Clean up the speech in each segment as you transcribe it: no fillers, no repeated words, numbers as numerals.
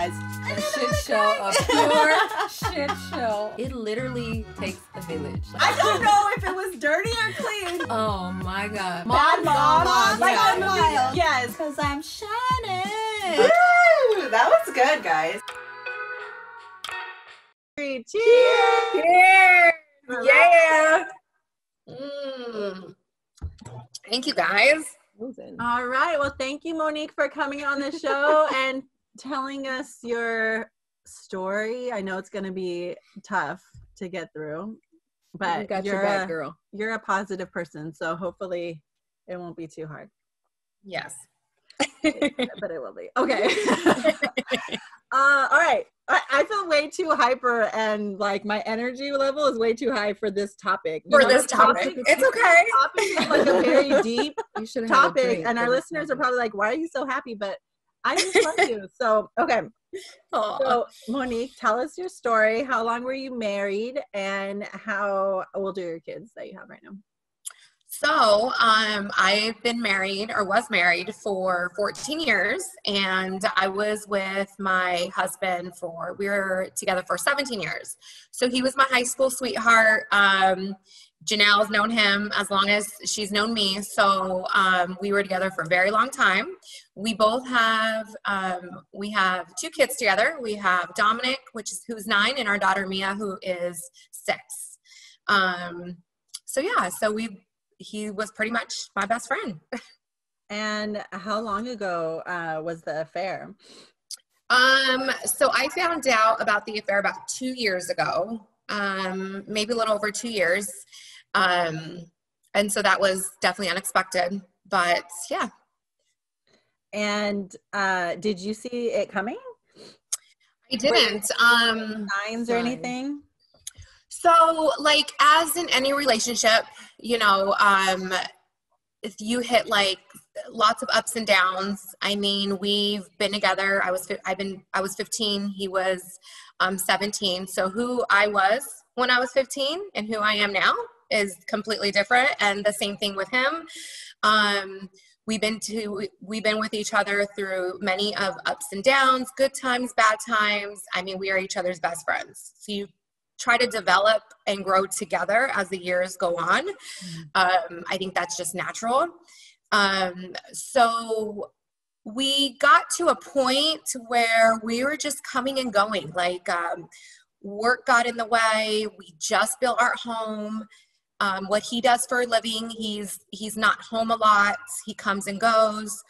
guys. A shit show, a pure shit show. It literally takes a village. I don't know if it was dirty or clean. Oh my God. Bad mom. Like yeah. the movie. Yes. Because I'm shining. Woo! That was good, guys. Cheers! Cheers! Yeah! Thank you, guys. All right. Well, thank you, Monique, for coming on the show and telling us your story. I know it's going to be tough to get through, but You got your back, girl. You're a positive person, so hopefully it won't be too hard. Yes. But it will be. Okay. All right. I feel way too hyper and like my energy level is way too high for this topic. This topic. It's okay. Topic is like a very deep topic, and our listeners are topic. probably like, why are you so happy? But I just love you. So, okay. So, Monique, tell us your story. How long were you married, and how old are your kids that you have right now? So, I've been married or was married for 14 years, and I was with my husband we were together for 17 years. So he was my high school sweetheart. Janelle's known him as long as she's known me. So, we were together for a very long time. We both have, we have 2 kids together. We have Dominic, who's 9, and our daughter Mia, who is 6. He was pretty much my best friend. And how long ago was the affair? So I found out about the affair about 2 years ago, maybe a little over 2 years. And so that was definitely unexpected, but yeah. And did you see it coming? I didn't. Signs or anything? So, like, as in any relationship, you know, if you hit like lots of ups and downs. I mean, we've been together. I was 15. He was 17. So who I was when I was 15 and who I am now is completely different. And the same thing with him. We've been with each other through many of ups and downs, good times, bad times. I mean, we are each other's best friends. So you try to develop and grow together as the years go on. I think that's just natural. So we got to a point where we were just coming and going, like work got in the way. We just built our home. What he does for a living, he's not home a lot. He comes and goes.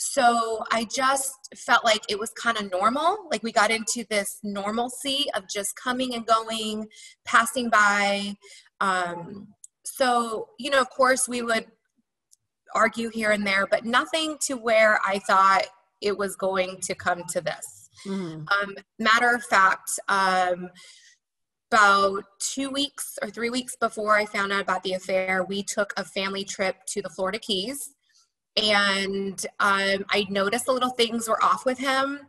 So I just felt like it was kind of normal. Like we got into this normalcy of just coming and going, passing by. So, you know, of course we would argue here and there, but nothing to where I thought it was going to come to this. Mm-hmm. Matter of fact, about 2 weeks or 3 weeks before I found out about the affair, we took a family trip to the Florida Keys. And I noticed the little things were off with him.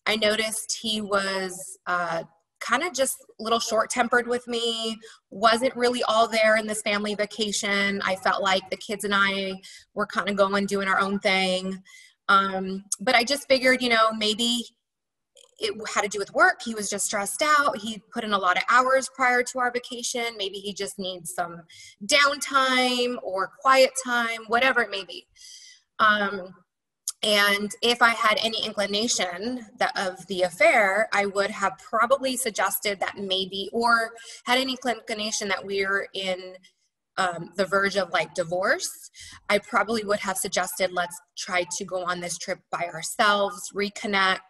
I noticed he was kind of just a little short-tempered with me, wasn't really all there in this family vacation. I felt like the kids and I were kind of doing our own thing. But I just figured, you know, maybe it had to do with work. He was just stressed out. He put in a lot of hours prior to our vacation. Maybe he just needs some downtime or quiet time, whatever it may be. And if I had any inclination of the affair, I would have probably suggested that maybe, or had any inclination that we're in the verge of like divorce, I probably would have suggested, let's try to go on this trip by ourselves, reconnect,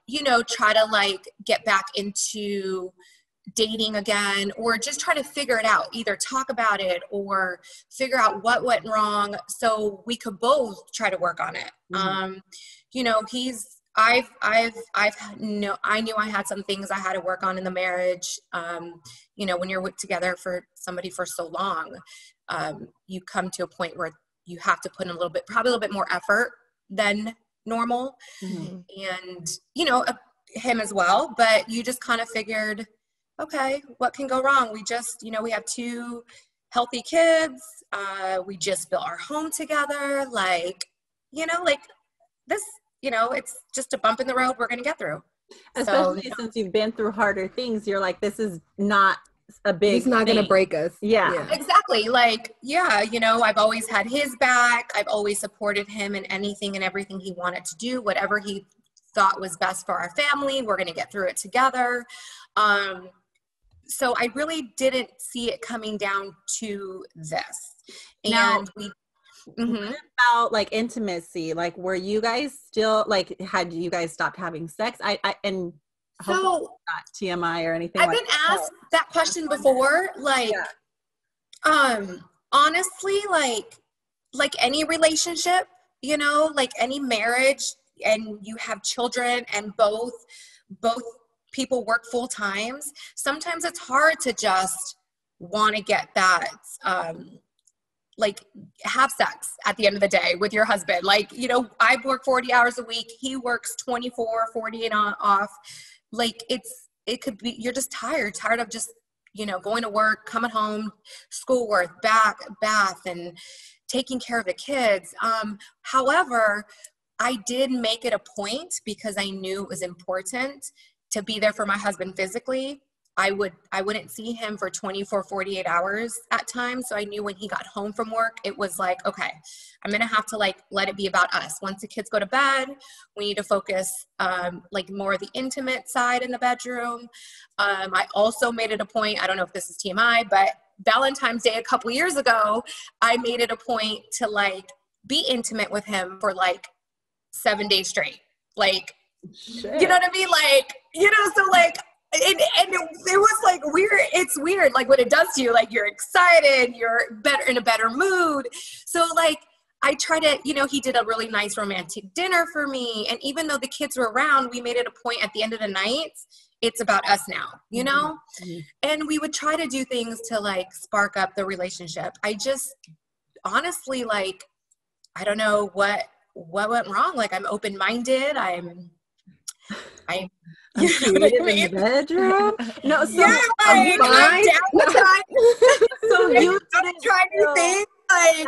you know, try to like get back into dating again, or just try to figure it out, either talk about it or figure out what went wrong so we could both try to work on it. Mm-hmm. You know, I knew I had some things I had to work on in the marriage. You know, when you're together for somebody for so long, you come to a point where you have to put in probably a little bit more effort than normal. Mm-hmm. And, you know, him as well, but you just kind of figured, okay, what can go wrong? We just, you know, we have 2 healthy kids. We just built our home together. Like, you know, like this, you know, it's just a bump in the road we're going to get through. Especially since you've been through harder things, you're like, this is not a big It's not going to break us. Yeah. Exactly. Like, yeah, you know, I've always had his back. I've always supported him in anything and everything he wanted to do, whatever he thought was best for our family. We're going to get through it together. So I really didn't see it coming down to this. And what about like intimacy? Like, were you guys still like, had you guys stopped having sex? And so not TMI or anything. I've been asked that question before. Like, honestly, like any relationship, you know, like any marriage, and you have children, and both people work full times. Sometimes it's hard to just want to get that, like have sex at the end of the day with your husband. Like, you know, I work 40 hours a week. He works 24, 40 and off. Like it could be, you're just tired of just, you know, going to work, coming home, schoolwork, bath, and taking care of the kids. However, I did make it a point, because I knew it was important to be there for my husband physically. I wouldn't see him for 24, 48 hours at times. So I knew when he got home from work, it was like, okay, I'm going to have to like, let it be about us. Once the kids go to bed, we need to focus, like more of the intimate side in the bedroom. I also made it a point, I don't know if this is TMI, but Valentine's Day, a couple years ago, I made it a point to like be intimate with him for like 7 days straight. Like, shit. You know what I mean? Like, you know, so like, and it was like weird. It's weird, like what it does to you. Like you're excited, you're better in a better mood. So like I try to, you know, he did a really nice romantic dinner for me. And even though the kids were around, we made it a point at the end of the night, it's about us now, you know? Mm-hmm. And we would try to do things to like spark up the relationship. I just honestly, like, I don't know what went wrong. Like I'm open-minded. I'm creative in the bedroom. No, so I'm fine. So you didn't try new things. Like,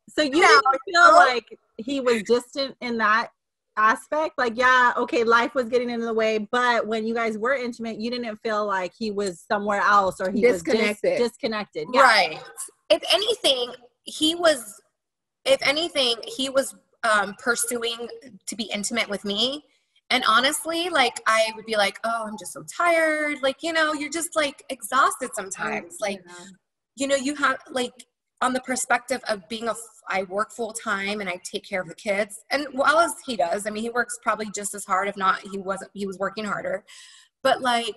so you didn't feel like he was distant in that aspect? Like, yeah, okay, life was getting in the way, but when you guys were intimate, you didn't feel like he was somewhere else or he disconnected. was disconnected. Yeah. Right. If anything, he was pursuing to be intimate with me. And honestly, like, I would be like, oh, I'm just so tired. Like, you know, you're just like exhausted sometimes. Like, you know, you have like on the perspective of being I work full time and I take care of the kids, and well as he does. I mean, he works probably just as hard, if not, he was working harder. But like,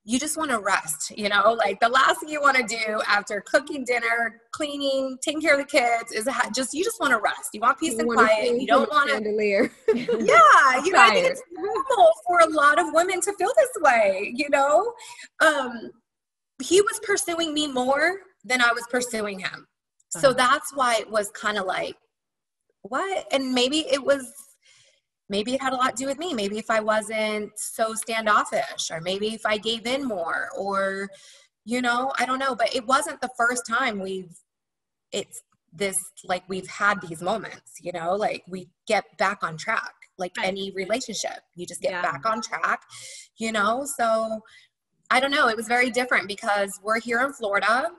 you just want to rest, you know, like the last thing you want to do after cooking dinner, cleaning, taking care of the kids is you just want to rest. You want peace and quiet. You don't want to, yeah, you know, I think it's normal for a lot of women to feel this way, you know. He was pursuing me more than I was pursuing him. So that's why it was kind of like, what? And maybe it had a lot to do with me. Maybe if I wasn't so standoffish, or maybe if I gave in more, or, you know, I don't know, but it wasn't the first time we've had these moments, you know, like we get back on track, like any relationship, you just get back on track, you know? So I don't know. It was very different because we're here in Florida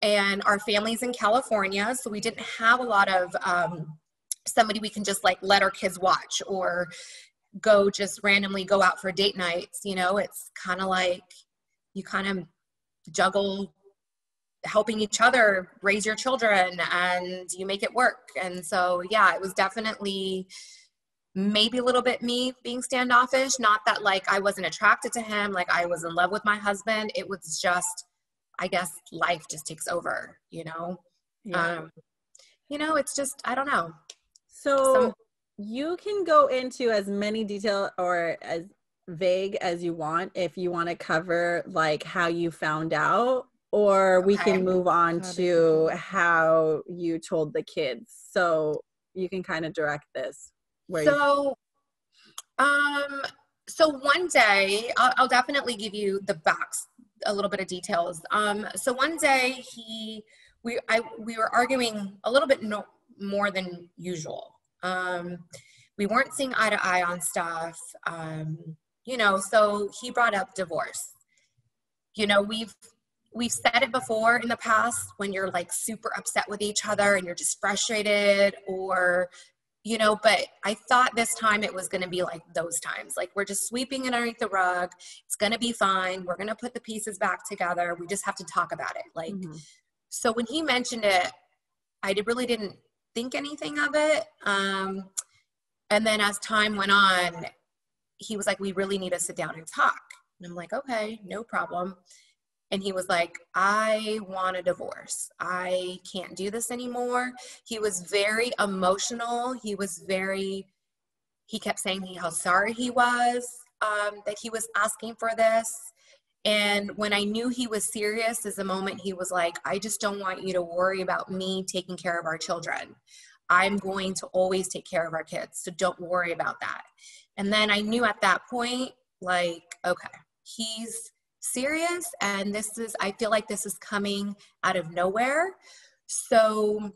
and our family's in California. So we didn't have a lot of, somebody we can just like let our kids watch or just randomly go out for date nights. You know, it's kind of like you kind of juggle helping each other raise your children and you make it work. And so, yeah, it was definitely maybe a little bit me being standoffish. Not that like I wasn't attracted to him, like I was in love with my husband. It was just, I guess life just takes over, you know? Yeah. You know, it's just, I don't know. So you can go into as many detail or as vague as you want if you want to cover like how you found out, or we can move on to how you told the kids. So you can kind of direct this. So one day, I'll definitely give you a little bit of details. So one day we were arguing a little bit more than usual. we weren't seeing eye to eye on stuff. You know, so he brought up divorce. You know, we've said it before in the past when you're like super upset with each other and you're just frustrated, or, you know, but I thought this time it was going to be like those times. Like, we're just sweeping it underneath the rug. It's going to be fine. We're going to put the pieces back together. We just have to talk about it. Like, so when he mentioned it, I really didn't think anything of it. And then as time went on, he was like, we really need to sit down and talk. And I'm like, okay, no problem. And he was like, I want a divorce. I can't do this anymore. He was very emotional. He kept saying how sorry he was, that he was asking for this. And when I knew he was serious is the moment he was like, I just don't want you to worry about me taking care of our children. I'm going to always take care of our kids. So don't worry about that. And then I knew at that point, like, okay, he's serious. And I feel like this is coming out of nowhere. So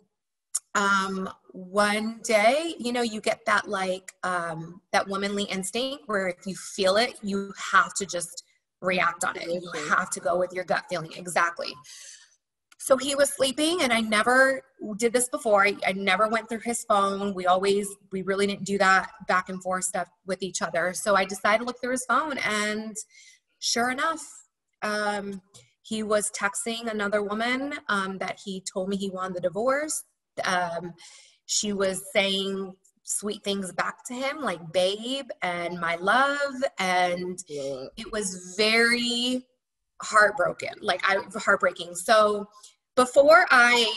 one day, you know, you get that like, that womanly instinct where if you feel it, you have to just react on it. You have to go with your gut feeling. Exactly. So he was sleeping, and I never did this before. I never went through his phone. We really didn't do that back and forth stuff with each other. So I decided to look through his phone, and sure enough, he was texting another woman that he told me he wanted the divorce. She was saying sweet things back to him, like babe and my love, and it was very heartbreaking. So before I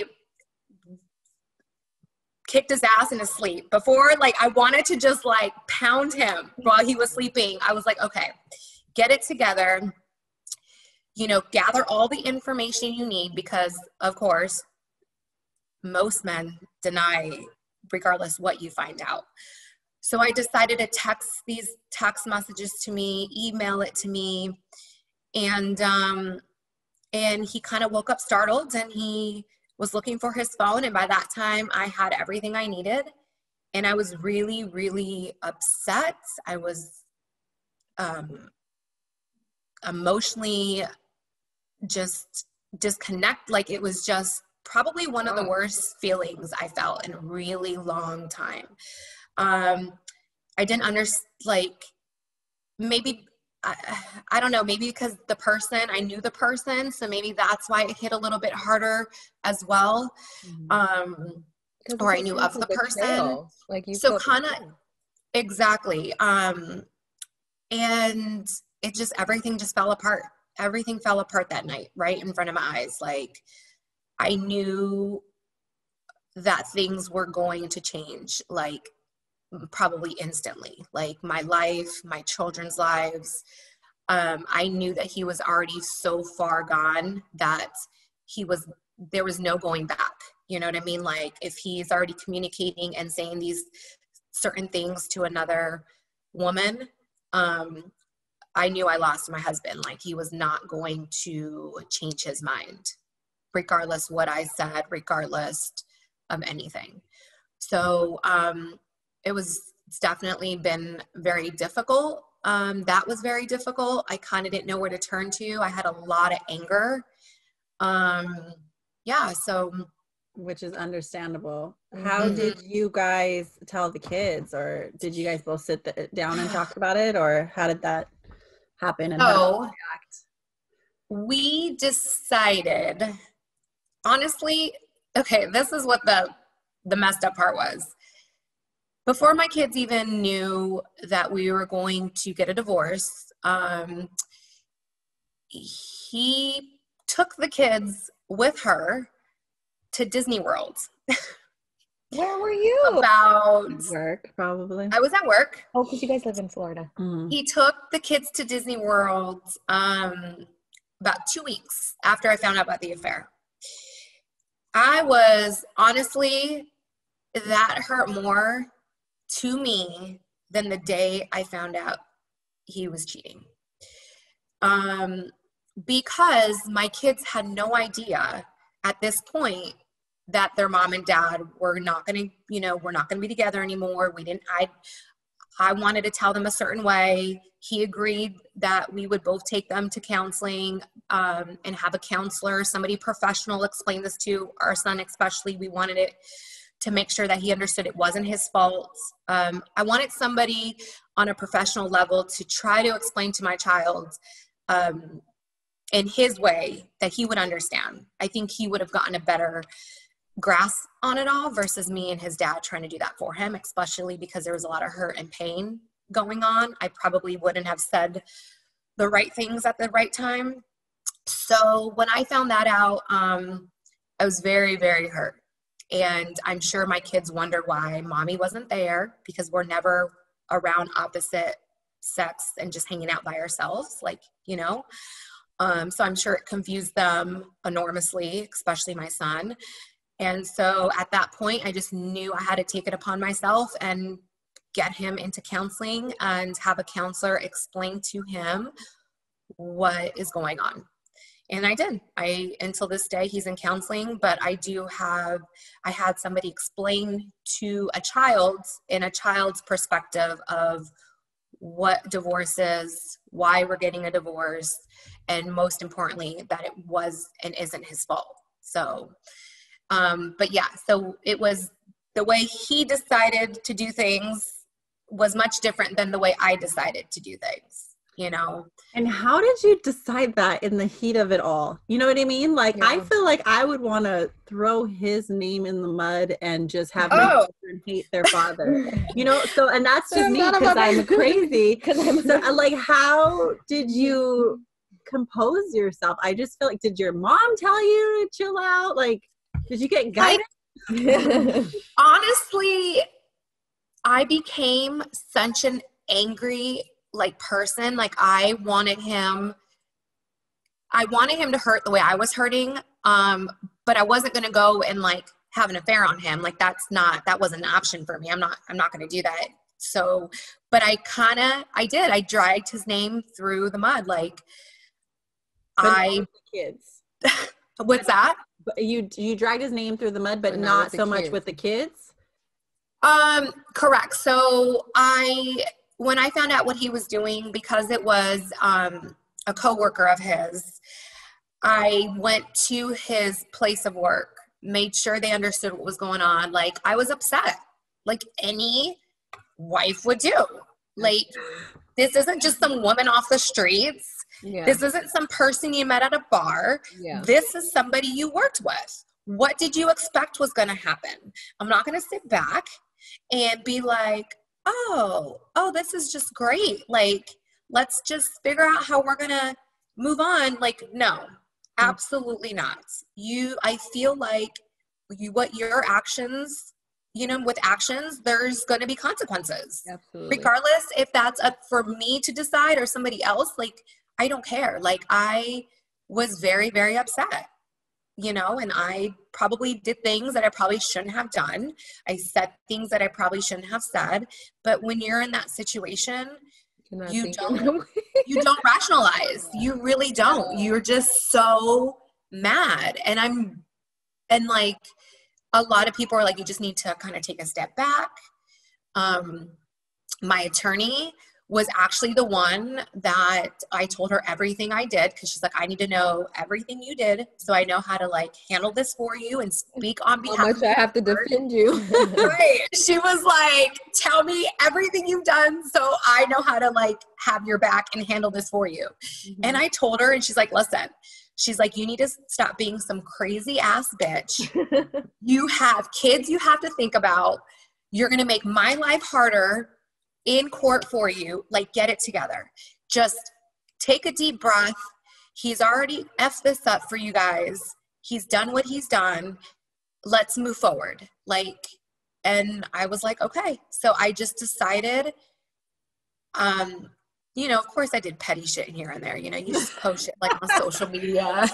kicked his ass in his sleep, before like I wanted to just like pound him while he was sleeping, I was like, okay, get it together, you know, gather all the information you need, because of course most men deny regardless what you find out. So I decided to text these text messages to me, email it to me, and he kind of woke up startled, and he was looking for his phone. And by that time I had everything I needed, and I was really, really upset. I was emotionally just disconnect. Like, it was just probably one of the worst feelings I felt in a really long time. I didn't understand, like, maybe, I don't know, maybe because I knew the person, so maybe that's why it hit a little bit harder as well. Or I knew of the person. Like, you so kind of, exactly. And it just, everything just fell apart. Everything fell apart that night, right in front of my eyes. Like, I knew that things were going to change, like, probably instantly, like my life, my children's lives. I knew that he was already so far gone that there was no going back. You know what I mean? Like, if he's already communicating and saying these certain things to another woman, I knew I lost my husband. Like, he was not going to change his mind, regardless what I said, regardless of anything. So, it's definitely been very difficult. That was very difficult. I kind of didn't know where to turn to. I had a lot of anger. So. Which is understandable. How did you guys tell the kids, or did you guys both sit down and talk about it, or how did that happen? And how did you react? We decided, honestly, okay, this is what the messed up part was. Before my kids even knew that we were going to get a divorce, he took the kids with her to Disney World. Where were you? About work, probably. I was at work. Oh, because you guys live in Florida. Mm-hmm. He took the kids to Disney World about 2 weeks after I found out about the affair. I was, honestly, that hurt more to me than the day I found out he was cheating. Because my kids had no idea at this point that their mom and dad were not going to, you know, we're not going to be together anymore. I wanted to tell them a certain way. He agreed that we would both take them to counseling and have a counselor, somebody professional, explain this to our son especially. We wanted it to make sure that he understood it wasn't his fault. I wanted somebody on a professional level to try to explain to my child in his way that he would understand. I think he would have gotten a better grasp on it all versus me and his dad trying to do that for him, especially because there was a lot of hurt and pain going on. I probably wouldn't have said the right things at the right time. So when I found that out, I was very, very hurt. And I'm sure my kids wonder why mommy wasn't there, because we're never around opposite sex and just hanging out by ourselves, like, you know. So I'm sure it confused them enormously, especially my son. And so at that point, I just knew I had to take it upon myself and get him into counseling and have a counselor explain to him what is going on. And I did. Until this day, he's in counseling, but I had somebody explain to a child, in a child's perspective, of what divorce is, why we're getting a divorce, and most importantly, that it was and isn't his fault. So, but yeah, so it was the way he decided to do things was much different than the way I decided to do things, you know? And how did you decide that in the heat of it all? You know what I mean? Like, yeah. I feel like I would want to throw his name in the mud and just have my children hate their father, you know? So, and that's just me because I'm crazy. So, like, how did you compose yourself? I just feel like, did your mom tell you to chill out? Like, did you get guidance? Honestly, I became such an angry person. Like, I wanted him to hurt the way I was hurting. But I wasn't going to go and have an affair on him. Like, that wasn't an option for me. I'm not going to do that. So, but I did. I dragged his name through the mud. Kids. What's that? You dragged his name through the mud, but not so much with the kids? Correct. So when I found out what he was doing, because it was a coworker of his, I went to his place of work, made sure they understood what was going on. Like, I was upset, like any wife would do. Like, this isn't just some woman off the streets. Yeah. This isn't some person you met at a bar. Yeah. This is somebody you worked with. What did you expect was going to happen? I'm not going to sit back and be like, oh, this is just great. Like, let's just figure out how we're going to move on. Like, no, absolutely not. I feel like what your actions, with actions, there's going to be consequences. Absolutely. Regardless if that's up for me to decide or somebody else, like, I don't care. Like, I was very, very upset, and I probably did things that I probably shouldn't have done. I said things that I probably shouldn't have said. But when you're in that situation, you don't rationalize. You really don't. You're just so mad. And a lot of people are like, you just need to kind of take a step back. My attorney was actually the one that I told her everything I did, because she's like, I need to know everything you did so I know how to handle this for you and speak on behalf of you. I have to defend you. Right. She was like, tell me everything you've done so I know how to have your back and handle this for you. Mm-hmm. And I told her, and she's like, listen, she's like, you need to stop being some crazy ass bitch. You have kids you have to think about. You're going to make my life harder in court for you. Get it together. Just take a deep breath. He's already effed this up for you guys. He's done what he's done. Let's move forward. And I was like, okay. So I just decided, of course I did petty shit here and there. You just post it on social media.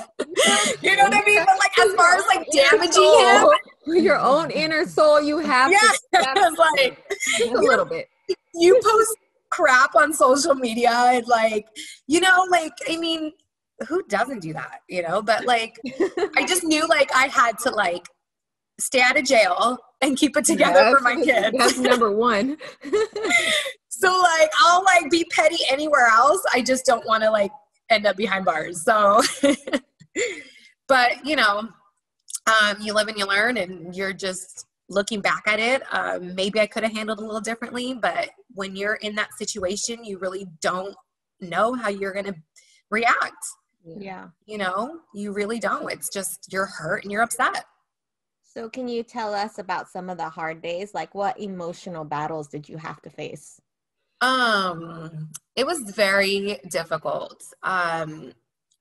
You know what I mean? But as far as damaging him, your own inner soul, you have to a little bit. You post crap on social media and who doesn't do that, but I just knew I had to stay out of jail and keep it together for my kids. That's number one. So like, I'll like be petty anywhere else. I just don't want to like end up behind bars. So, but you know, you live and you learn, and you're just looking back at it. Maybe I could have handled it a little differently, but when you're in that situation, you really don't know how you're going to react. Yeah. You know, you really don't. It's just, you're hurt and you're upset. So can you tell us about some of the hard days? Like, what emotional battles did you have to face? It was very difficult.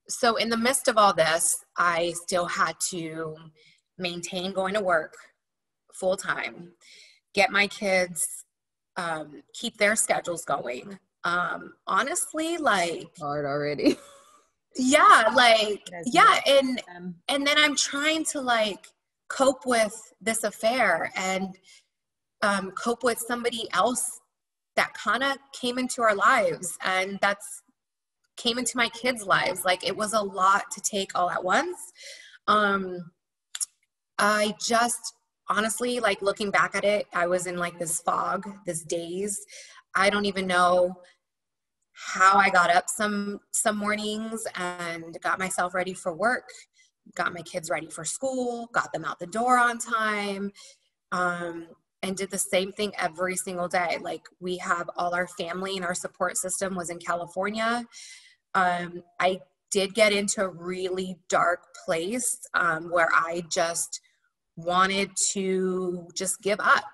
So in the midst of all this, I still had to maintain going to work full time, get my kids, keep their schedules going. Honestly, like, Hard already. yeah, like, yeah. And then I'm trying to like cope with this affair and, cope with somebody else that kind of came into our lives, and that's came into my kids' lives. Like, it was a lot to take all at once. I just honestly, like, looking back at it, I was in like this fog, this daze. I don't even know how I got up some mornings and got myself ready for work, got my kids ready for school, got them out the door on time, and did the same thing every single day. Like, we have all our family and our support system was in California. I did get into a really dark place, where I just wanted to just give up.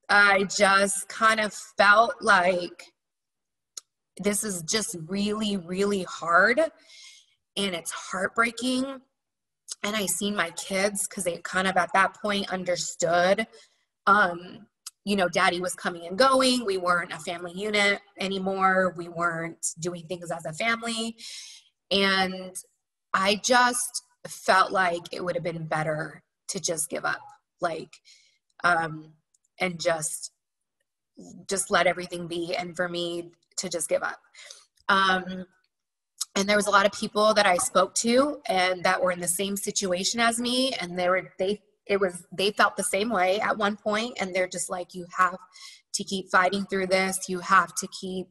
I just kind of felt like this is just really, really hard, and it's heartbreaking. And I seen my kids, because they kind of at that point understood, you know, daddy was coming and going. We weren't a family unit anymore. We weren't doing things as a family. And I just felt like it would have been better to just give up, like, and just let everything be, and for me to just give up. And there was a lot of people that I spoke to and that were in the same situation as me, and they felt the same way at one point, and they're just like, you have to keep fighting through this. You have to keep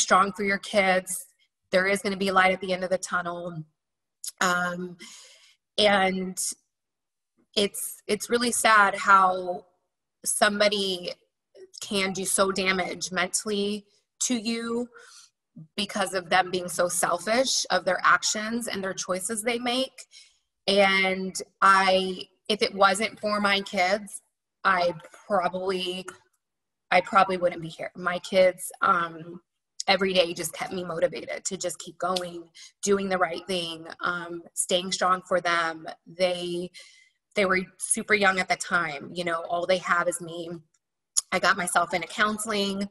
strong for your kids. There is going to be light at the end of the tunnel. And it's really sad how somebody can do so damage mentally to you because of them being so selfish of their actions and their choices they make. And if it wasn't for my kids, I probably wouldn't be here. My kids, every day just kept me motivated to just keep going, doing the right thing, staying strong for them. They were super young at the time, you know, all they have is me. I got myself into counseling,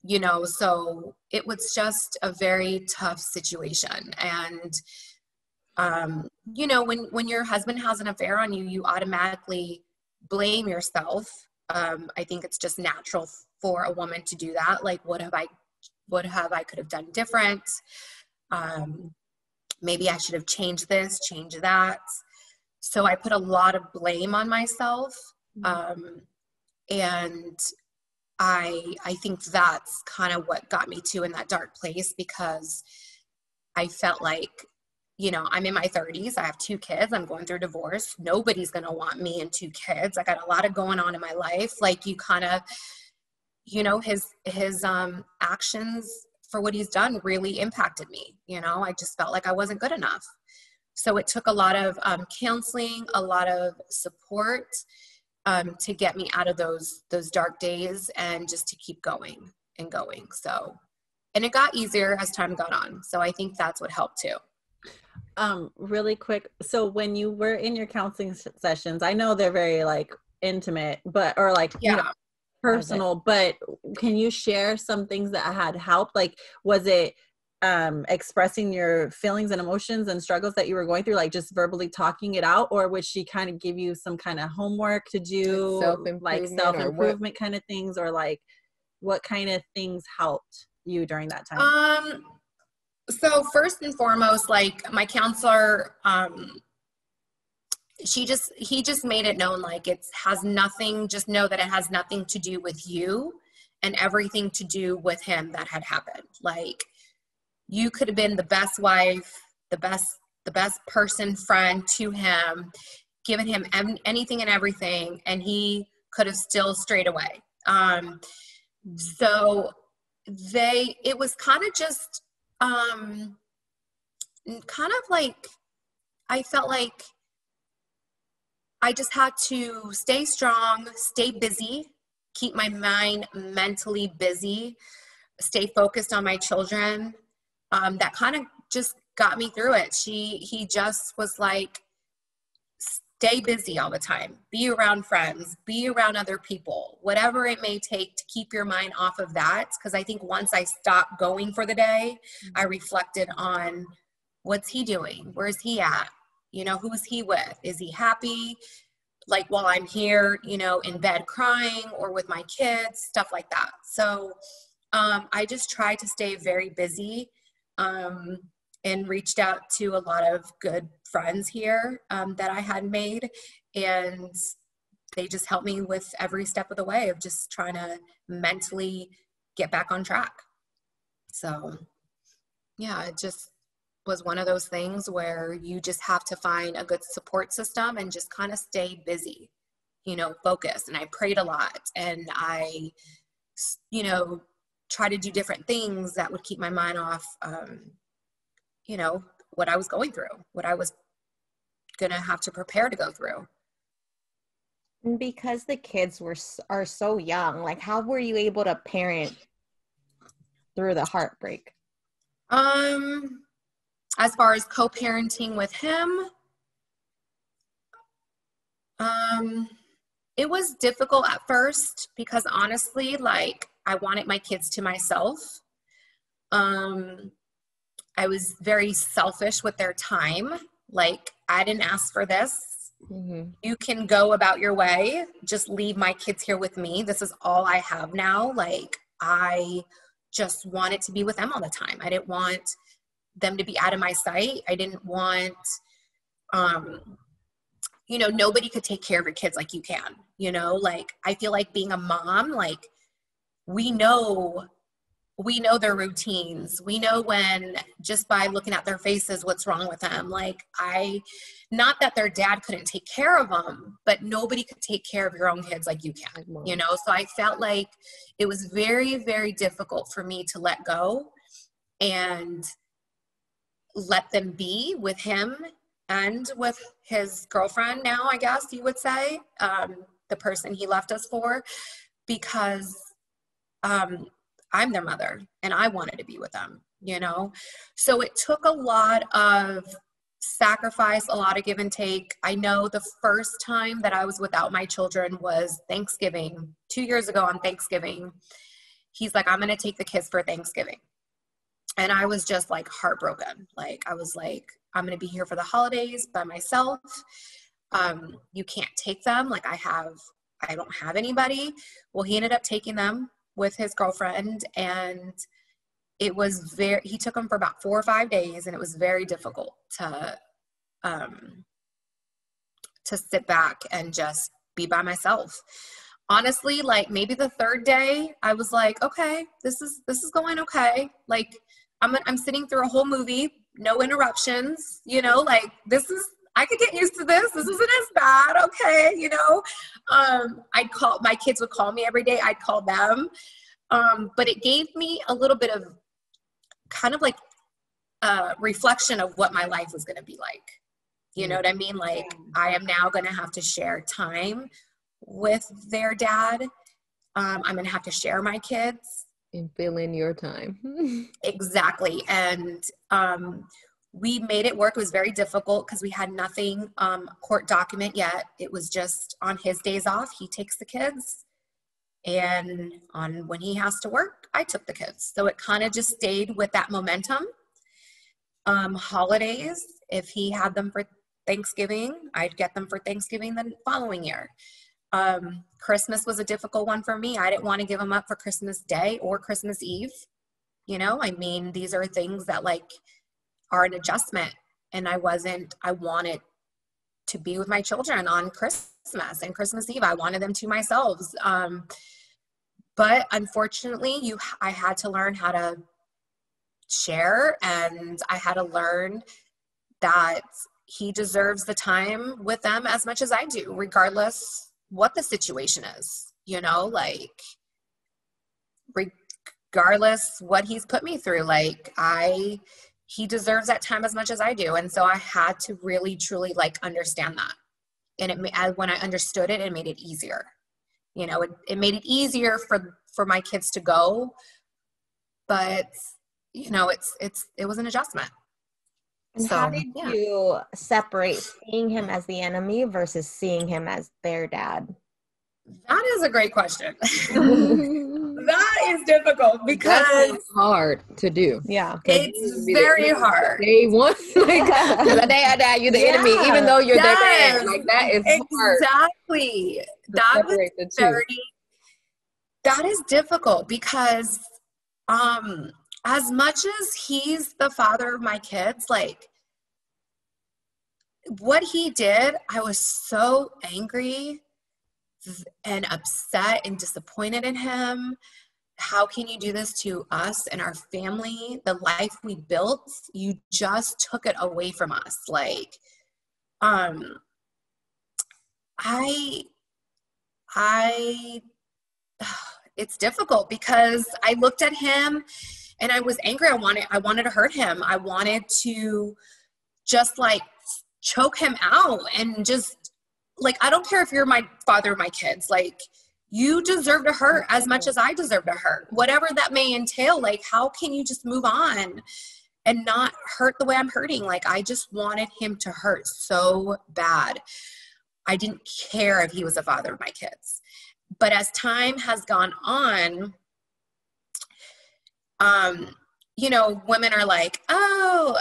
you know, so it was just a very tough situation. And, you know, when your husband has an affair on you, you automatically blame yourself. I think it's just natural for a woman to do that. Like, what have I could have done different? Maybe I should have changed this, changed that. So I put a lot of blame on myself. And I think that's kind of what got me to in that dark place, because I felt like, you know, I'm in my 30s. I have 2 kids. I'm going through divorce. Nobody's going to want me and 2 kids. I got a lot of going on in my life. Like, you kind of, you know, his actions for what he's done really impacted me. You know, I just felt like I wasn't good enough. So it took a lot of counseling, a lot of support, to get me out of those dark days and just to keep going and going. So, and it got easier as time got on. So I think that's what helped too. Really quick. So when you were in your counseling sessions, I know they're very like intimate, or like, yeah, you know, personal, but can you share some things that had helped? Like, was it expressing your feelings and emotions and struggles that you were going through, like just verbally talking it out, or would she kind of give you some kind of homework to do, like self-improvement kind of things, or like what kind of things helped you during that time? So first and foremost, like, my counselor he just made it known, like, has nothing, just know that it has nothing to do with you and everything to do with him that had happened. Like, you could have been the best wife, the best person, friend to him, given him anything and everything, and he could have still strayed away. So it was kind of just, kind of like, I felt like I just had to stay strong, stay busy, keep my mind mentally busy, stay focused on my children. That kind of just got me through it. He just was like, stay busy all the time, be around friends, be around other people, whatever it may take to keep your mind off of that. Because I think once I stopped going for the day, I reflected on, what's he doing? Where's he at? You know, who's he with? Is he happy? Like, while I'm here, you know, in bed crying, or with my kids, stuff like that. So I just tried to stay very busy, and reached out to a lot of good friends here that I had made. And they just helped me with every step of the way of just trying to mentally get back on track. So yeah, it just was one of those things where you just have to find a good support system and just kind of stay busy, you know, focus. And I prayed a lot, and I, you know, try to do different things that would keep my mind off, you know, what I was going through, what I was going to have to prepare to go through. Because the kids are so young, like, how were you able to parent through the heartbreak? As far as co-parenting with him, it was difficult at first because, honestly, like, I wanted my kids to myself. I was very selfish with their time. Like, I didn't ask for this. Mm-hmm. You can go about your way. Just leave my kids here with me. This is all I have now. Like, I just wanted to be with them all the time. I didn't want them to be out of my sight. I didn't want, you know, nobody could take care of your kids like you can, you know, like, I feel like being a mom, like, we know their routines. We know when, just by looking at their faces, what's wrong with them. Like, not that their dad couldn't take care of them, but nobody could take care of your own kids like you can, you know? So I felt like it was very, very difficult for me to let go and let them be with him and with his girlfriend now, I guess you would say, the person he left us for, because I'm their mother and I wanted to be with them, you know? So it took a lot of sacrifice, a lot of give and take. I know the first time that I was without my children was Thanksgiving, 2 years ago on Thanksgiving. He's like, I'm going to take the kids for Thanksgiving. And I was just like heartbroken. Like, I was like, I'm going to be here for the holidays by myself. You can't take them. Like, I don't have anybody. Well, he ended up taking them with his girlfriend, and it was he took them for about 4 or 5 days, and it was very difficult to sit back and just be by myself. Honestly, like, maybe the third day I was like, okay, this is going okay. Like, I'm sitting through a whole movie, no interruptions, you know, like, I could get used to this. This isn't as bad. Okay. You know, my kids would call me every day. I'd call them. But it gave me a little bit of kind of like a reflection of what my life was going to be like. You know what I mean? Like, I am now going to have to share time with their dad. I'm going to have to share my kids. And fill in your time. Exactly. And we made it work. It was very difficult because we had nothing court document yet. It was just on his days off, he takes the kids. And when he has to work, I took the kids. So it kind of just stayed with that momentum. Holidays, if he had them for Thanksgiving, I'd get them for Thanksgiving the following year. Christmas was a difficult one for me. I didn't want to give them up for Christmas Day or Christmas Eve. You know, I mean, these are things that, like, are an adjustment, and I wanted to be with my children on Christmas and Christmas Eve. I wanted them to myself. But unfortunately, I had to learn how to share, and I had to learn that he deserves the time with them as much as I do, regardless what the situation is, you know, like regardless what he's put me through, like he deserves that time as much as I do. And so I had to really, truly like understand that. And when I understood it, it made it easier. You know, it made it easier for my kids to go, but you know, it was an adjustment. And so, how did you separate seeing him as the enemy versus seeing him as their dad? That is a great question. That is difficult because that's hard to do. Yeah, it's very hard. Day one, like the day I die, you're the enemy, even though you're their dad. Like that is hard. Exactly. That is difficult because as much as he's the father of my kids, like what he did, I was so angry and upset and disappointed in him. How can you do this to us and our family? The life we built, you just took it away from us. Like, it's difficult because I looked at him and I was angry. I wanted to hurt him. I wanted to just like choke him out and just like, I don't care if you're my father or my kids, like you deserve to hurt as much as I deserve to hurt, whatever that may entail. Like, how can you just move on and not hurt the way I'm hurting? Like, I just wanted him to hurt so bad. I didn't care if he was the father of my kids. But as time has gone on, you know, women are like, oh,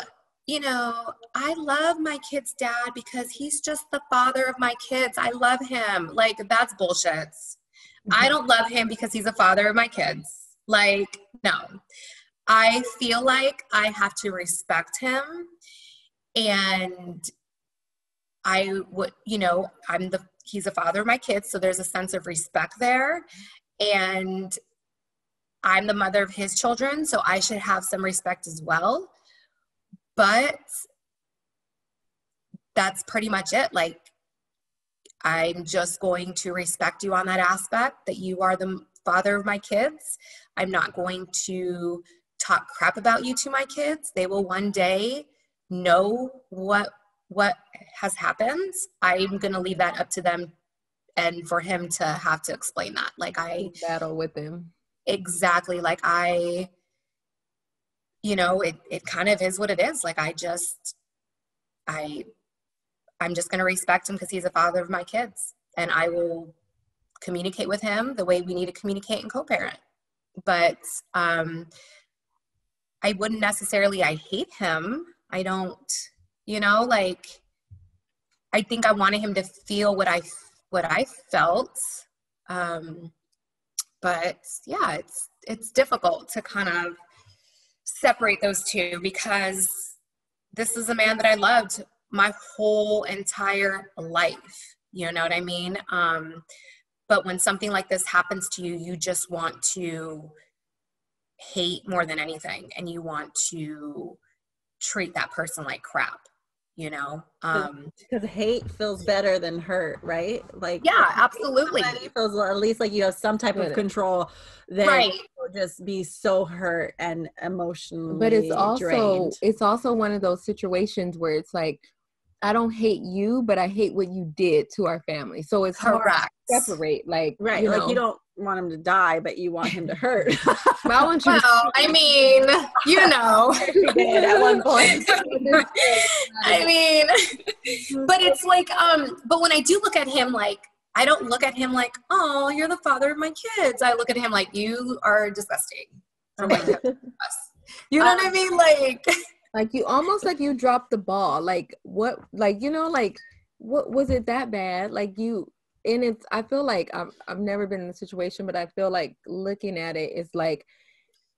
you know, I love my kid's dad because he's just the father of my kids. I love him. Like, that's bullshit. Mm-hmm. I don't love him because he's a father of my kids. Like, no. I feel like I have to respect him, and I would, you know, he's a father of my kids, so there's a sense of respect there, and I'm the mother of his children, so I should have some respect as well. But that's pretty much it. Like, I'm just going to respect you on that aspect, that you are the father of my kids. I'm not going to talk crap about you to my kids. They will one day know what has happened. I'm going to leave that up to them and for him to have to explain that. Like, I battle with him. Exactly. Like, you know, it kind of is what it is. Like, I'm just going to respect him because he's a father of my kids, and I will communicate with him the way we need to communicate and co-parent. But I wouldn't necessarily, I hate him. I don't, you know, like, I think I wanted him to feel what I felt. But yeah, it's difficult to kind of separate those two, because this is a man that I loved my whole entire life. You know what I mean? But when something like this happens to you, you just want to hate more than anything, and you want to treat that person like crap, you know? Because hate feels better than hurt, right? Like, yeah, absolutely. It feels at least like you have some type of control, then right. You'll just be so hurt and emotionally But it's drained. also one of those situations where it's like, I don't hate you, but I hate what you did to our family. So it's correct. Hard to separate, like, right, you like know. you don't want him to die, but you want him to hurt. I want you I mean, you know, he did at one point. I mean, but it's like, but when I do look at him, like, I don't look at him like, oh, you're the father of my kids. I look at him like, you are disgusting. From like, you know what I mean? Like you almost like you dropped the ball. Like what, like, you know, like what was it that bad? Like you, and it's, I feel like I've never been in a situation, but I feel like looking at it is like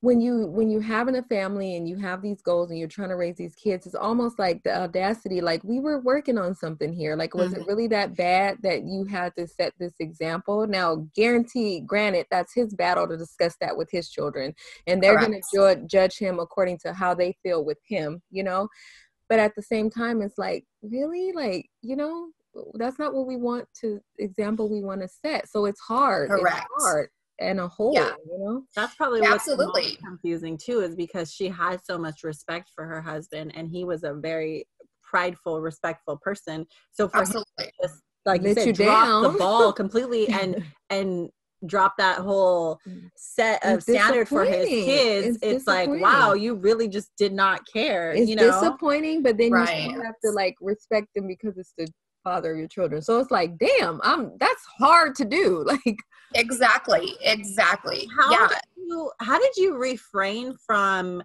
when you having a family and you have these goals and you're trying to raise these kids, it's almost like the audacity, like we were working on something here. Like, was it really that bad that you had to set this example? Now, granted, that's his battle to discuss that with his children, and they're going to judge him according to how they feel with him, you know? But at the same time, it's like, really? Like, you know, that's not what we want to set. So it's hard. Correct. It's hard. And a whole, you know, that's probably what's most confusing too, is because she had so much respect for her husband, and he was a very prideful, respectful person. So for him to just, like you said, drop the ball completely and drop that whole set of standard for his kids, it's like, wow, you really just did not care. It's you know, disappointing, but then you still have to like respect them because it's the father of your children. So it's like, damn, that's hard to do. Like, exactly. How did you refrain from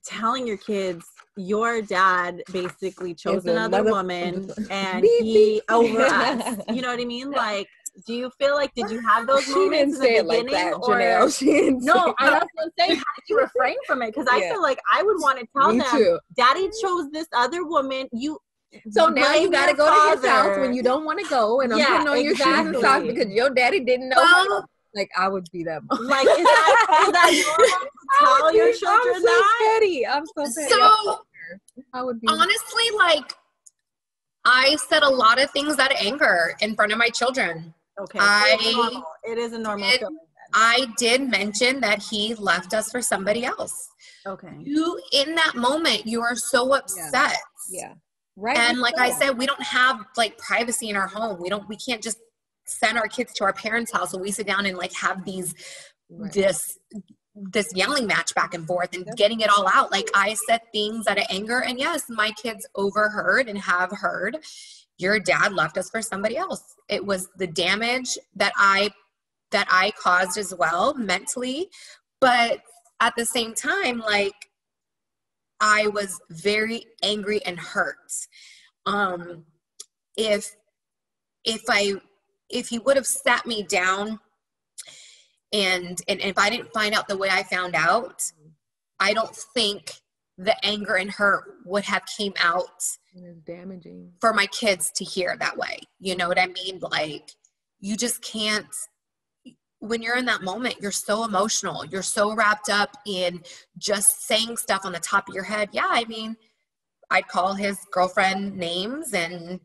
telling your kids your dad basically chose another woman and he over us? You know what I mean? Like, do you feel like, did you have those moments in the beginning? No, I was going to say, how did you refrain from it? Because I feel like I would want to tell them, Daddy chose this other woman. So now you got to go to his house when you don't want to go, and I'm putting on your shoes and socks because your daddy didn't know. Like, I would be that mom. Like, is that normal to tell your children that? I'm so petty. So, I would be honestly, like, I said a lot of things out of anger in front of my children. Okay, it is a normal feeling. I did mention that he left us for somebody else. Okay. You, in that moment, you are so upset. Yeah. Right. And like I said, we don't have like privacy in our home. We can't just send our kids to our parents' house and we sit down and like have this yelling match back and forth and getting it all out. Like, I said things out of anger, and yes, my kids overheard and have heard, your dad left us for somebody else. It was the damage that I caused as well mentally. But at the same time, like, I was very angry and hurt. If he would have sat me down and if I didn't find out the way I found out, I don't think the anger and hurt would have came out damaging for my kids to hear that way. You know what I mean? Like, you just can't, when you're in that moment, you're so emotional. You're so wrapped up in just saying stuff on the top of your head. Yeah, I mean, I'd call his girlfriend names and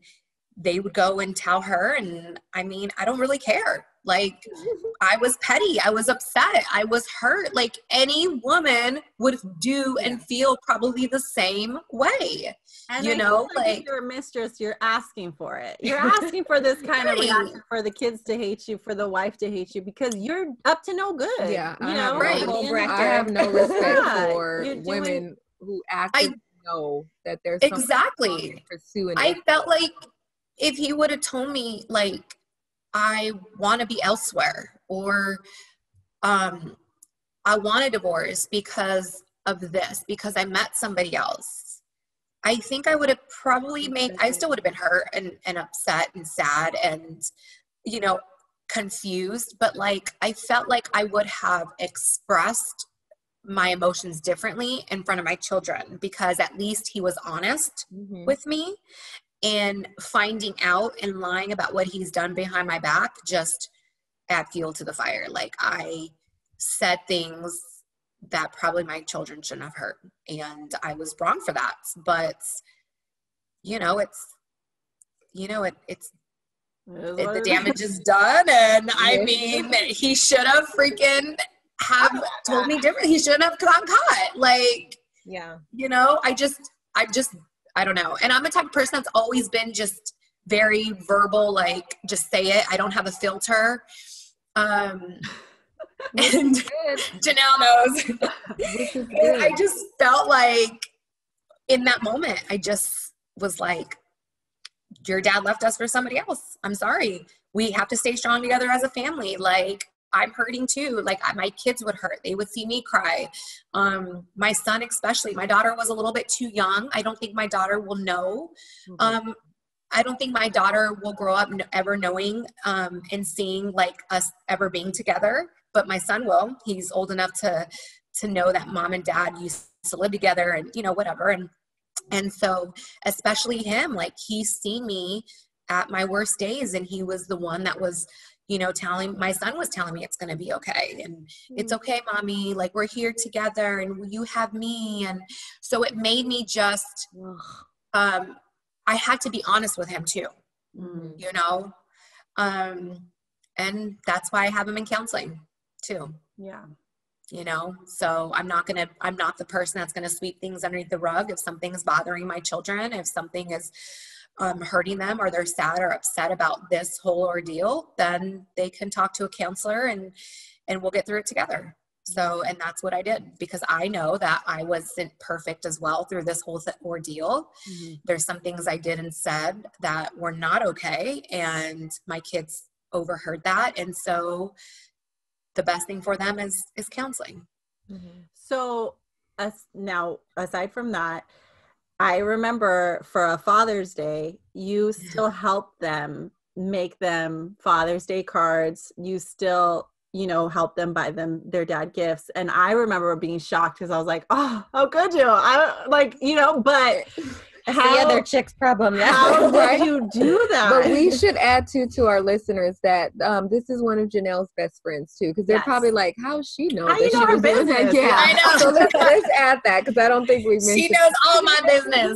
they would go and tell her. And I mean, I don't really care. Like, I was petty. I was upset. I was hurt. Like, any woman would do and feel probably the same way. And you know, like, if you're a mistress, you're asking for it. You're asking for this kind of reaction, for the kids to hate you, for the wife to hate you, because you're up to no good. Yeah, you know, I have no respect for women who actually know that there's exactly pursuing. I felt like if he would have told me, like, I want to be elsewhere, or I want a divorce because of this, because I met somebody else, I think I would have probably I still would have been hurt and upset and sad and, you know, confused. But like, I felt like I would have expressed my emotions differently in front of my children, because at least he was honest with me. And finding out and lying about what he's done behind my back just add fuel to the fire. Like, I said things that probably my children shouldn't have heard, and I was wrong for that. But the damage is done, and I mean, he should have freaking have told me different. He shouldn't have gotten caught. Like, you know, I don't know. And I'm the type of person that's always been just very verbal, like, just say it. I don't have a filter. And Janelle knows. And I just felt like in that moment, I just was like, your dad left us for somebody else. I'm sorry. We have to stay strong together as a family. Like, I'm hurting too. Like, my kids would hurt. They would see me cry. My son, especially. My daughter was a little bit too young. I don't think my daughter will know. I don't think my daughter will grow up ever knowing and seeing like us ever being together. but my son will. He's old enough to know that mom and dad used to live together and, you know, whatever. And so especially him, like he's seen me at my worst days, and he was the one that was, you know, my son was telling me it's going to be okay. And it's okay, mommy, like we're here together and you have me. And so it made me just, I had to be honest with him too, you know? And that's why I have him in counseling too. Yeah. You know, so I'm not the person that's going to sweep things underneath the rug. If something is bothering my children, if something is hurting them, or they're sad or upset about this whole ordeal, then they can talk to a counselor and we'll get through it together. So, and that's what I did, because I know that I wasn't perfect as well through this whole ordeal. There's some things I did and said that were not okay, and my kids overheard that. And so the best thing for them is counseling. So now, aside from that, I remember for a Father's Day, you still help them, make them Father's Day cards. You still, you know, help them buy them their dad gifts. And I remember being shocked because I was like, oh, how could you? I like, you know, but that's the other chick's problem. How did you do that? But we should add to our listeners that this is one of Janelle's best friends too, because they're probably like, how does she know? How you know her business? Yeah, I know. So let's add that, because I don't think we've mentioned. She knows all my business.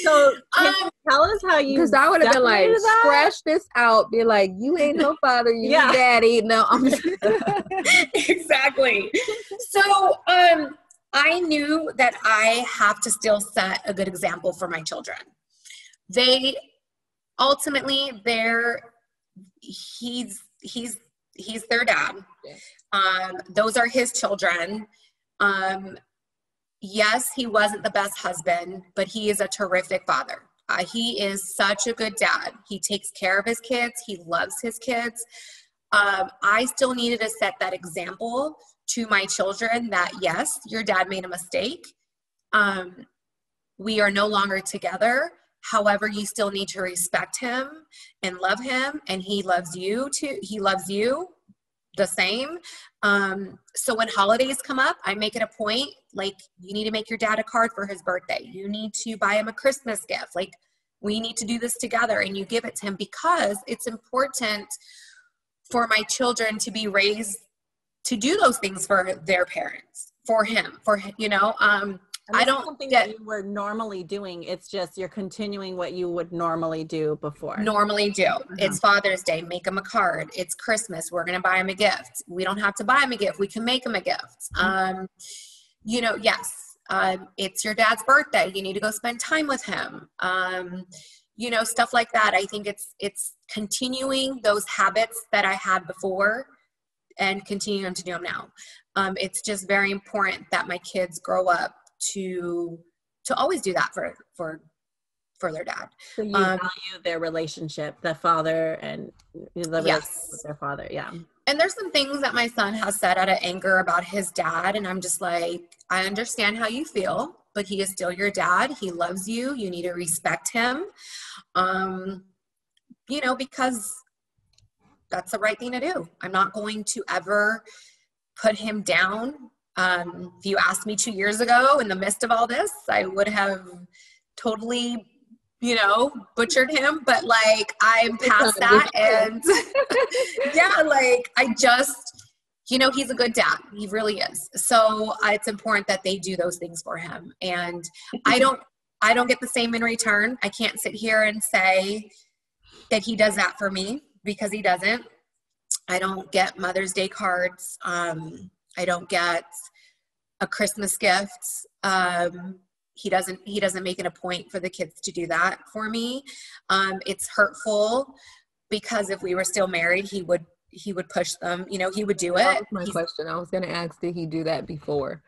So can you tell us how you? Because I would have been like, that? scratch this out. Be like, you ain't no father, you daddy. No, I'm exactly. So I knew that I have to still set a good example for my children. They ultimately, he's their dad. Those are his children. Yes, he wasn't the best husband, but he is a terrific father. He is such a good dad. He takes care of his kids. He loves his kids. I still needed to set that example to my children that, yes, your dad made a mistake. We are no longer together. However, you still need to respect him and love him, and he loves you too. He loves you the same. So when holidays come up, I make it a point, like, you need to make your dad a card for his birthday. You need to buy him a Christmas gift. Like, we need to do this together, and you give it to him, because it's important for my children to be raised to do those things for their parents, for him, you know, I don't something that you were normally doing. It's just you're continuing what you would normally do before. It's Father's Day. Make him a card. It's Christmas. We're going to buy him a gift. We don't have to buy him a gift. We can make him a gift. You know, yes, it's your dad's birthday. You need to go spend time with him. You know, stuff like that. I think it's continuing those habits that I had before and continuing to do them now. It's just very important that my kids grow up to always do that for their dad. So you value their relationship, the father and the relationship with their father. Yeah. And there's some things that my son has said out of anger about his dad, and I'm just like, I understand how you feel, but he is still your dad. He loves you. You need to respect him. You know, because that's the right thing to do. I'm not going to ever put him down. If you asked me 2 years ago in the midst of all this, I would have totally, you know, butchered him, but like, I'm past that. And yeah, like, I just, you know, he's a good dad. He really is. So it's important that they do those things for him. And I don't get the same in return. I can't sit here and say that he does that for me, because he doesn't. I don't get Mother's Day cards. I don't get a Christmas gift. He doesn't make it a point for the kids to do that for me. It's hurtful, because if we were still married, he would push them, you know, he would do it. That was my question. I was going to ask, did he do that before?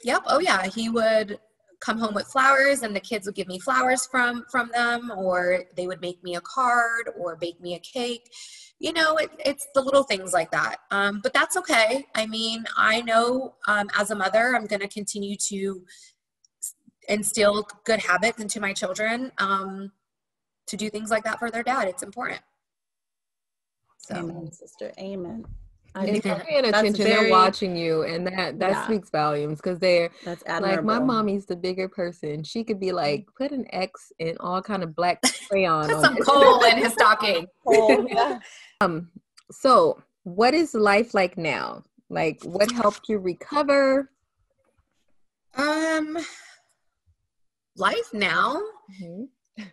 Yep. Oh yeah. He would come home with flowers, and the kids would give me flowers from them, or they would make me a card or bake me a cake. You know, it's the little things like that. But that's okay. I mean, I know as a mother, I'm going to continue to instill good habits into my children, to do things like that for their dad. It's important. So. Amen, sister. Amen. And they're paying attention, they're watching you, and that speaks volumes, because that's admirable. Like, my mommy's the bigger person. She could be like, put an X in all kind of black crayon. Put some coal in his stocking. So what is life like now? Like, what helped you recover? Life now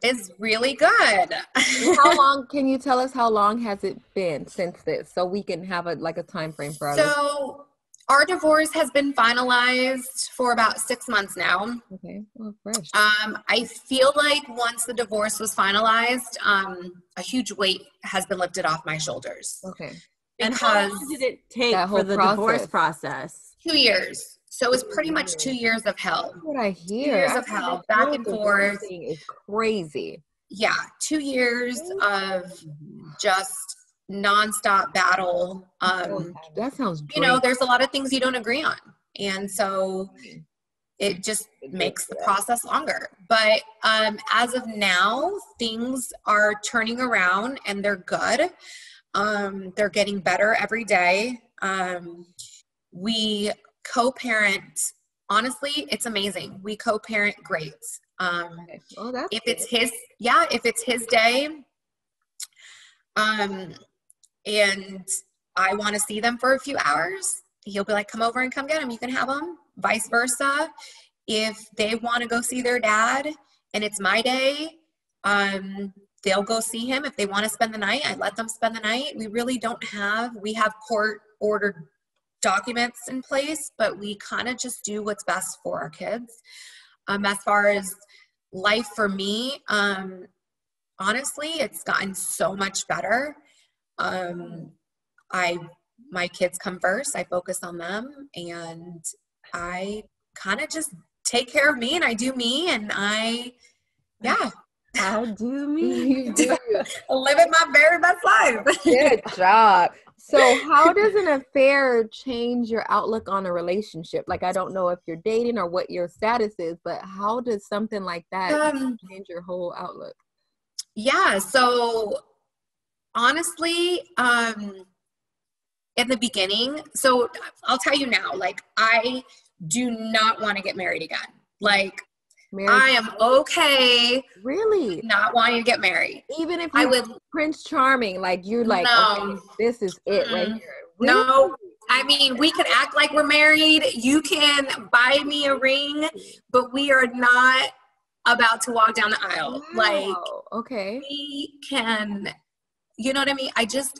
is really good. How long, can you tell us how long has it been since this, so we can have a time frame for our listeners? Our divorce has been finalized for about 6 months now. Okay. Well, fresh. I feel like once the divorce was finalized, a huge weight has been lifted off my shoulders. Okay. And how long did it take for the divorce process? 2 years. So it was pretty much 2 years of hell. That's what I hear. 2 years of hell, back and forth. Is crazy. Yeah, 2 years of just nonstop battle. That sounds great. You know, there's a lot of things you don't agree on, and so it just makes the process longer. But as of now, things are turning around, and they're good. They're getting better every day. We co-parent. Honestly, it's amazing. We co-parent great. If it's his day, and I want to see them for a few hours, he'll be like, come over and come get them. You can have them. Vice versa. If they want to go see their dad and it's my day, they'll go see him. If they want to spend the night, I let them spend the night. We have court ordered documents in place, but we kind of just do what's best for our kids. As far as life for me, honestly, it's gotten so much better. My kids come first. I focus on them, and I kind of just take care of me, and I do me, and I do me. Living my very best life. Good job. So how does an affair change your outlook on a relationship? Like, I don't know if you're dating or what your status is, but how does something like that change your whole outlook? Yeah. So honestly, in the beginning, so I'll tell you now, like, I do not want to get married again. Like, I am okay. Really? Not wanting to get married. Even if I would Prince Charming, like, you're like, okay, this is it right here. Really? No. I mean, we could act like we're married. You can buy me a ring, but we are not about to walk down the aisle. Wow. Like, okay. We can, you know what I mean?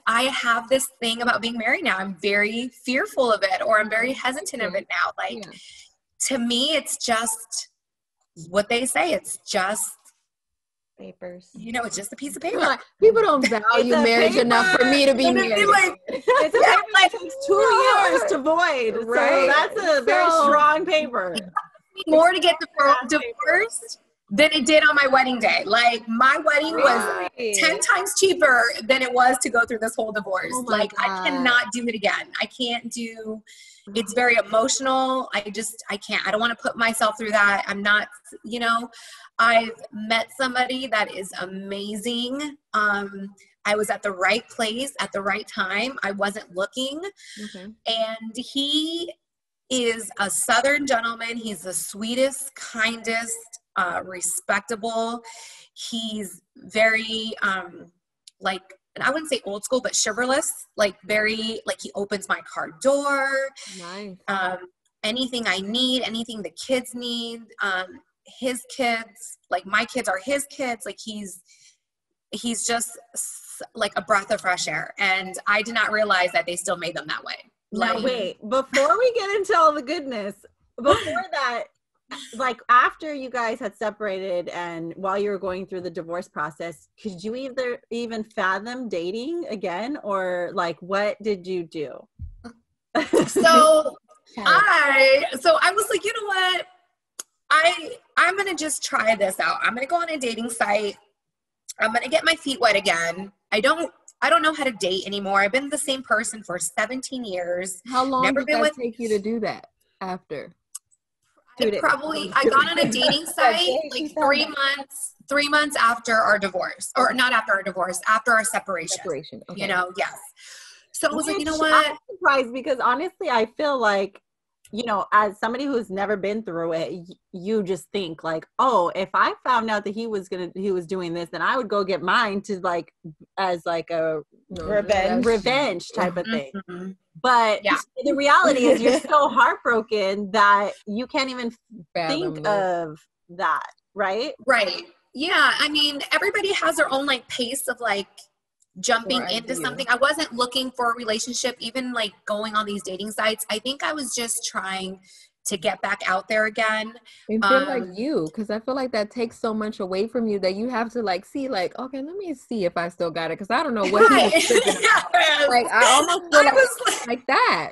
I have this thing about being married now. I'm very fearful of it, or I'm very hesitant of it now. Like, to me, it's just what they say. It's just papers. You know, it's just a piece of paper. People don't value marriage enough for me to be married. Like, it's a paper that takes 2 years to void. Right. So that's a very strong paper. More to get divorced than it did on my wedding day. Like, my wedding was 10 times cheaper than it was to go through this whole divorce. I cannot do it again. I can't do. It's very emotional. I can't. I don't want to put myself through that. I'm not, I've met somebody that is amazing. I was at the right place at the right time. I wasn't looking. Okay. And he is a Southern gentleman. He's the sweetest, kindest, respectable. He's very, and I wouldn't say old school, but chivalrous, very, he opens my car door. Nice. Anything I need, anything the kids need, his kids, my kids are his kids. He's just like a breath of fresh air. And I did not realize that they still made them that way. Now wait, before we get into all the goodness, before that, after you guys had separated and while you were going through the divorce process, could you even fathom dating again, or what did you do? So I was like, you know what? I'm going to just try this out. I'm going to go on a dating site. I'm going to get my feet wet again. I don't know how to date anymore. I've been the same person for 17 years. How long did it take you to do that after? I got on a dating site 3 months after our divorce, or not after our divorce, after our separation. Okay. Yes. So I was like, you know what? I'm surprised because honestly, I feel like, you know, as somebody who's never been through it, you just think like, oh, if I found out that he was doing this, then I would go get mine to like, as like a revenge type of thing. Mm-hmm. But the reality is you're so heartbroken that you can't even think of that, right? Right. Yeah. I mean, everybody has their own like pace of like jumping into something. I wasn't looking for a relationship, even like going on these dating sites. I think I was just trying to get back out there again. And feel like you, because I feel like that takes so much away from you that you have to like see like, okay, let me see if I still got it, because I don't know what he was thinking about. Like I almost feel like that.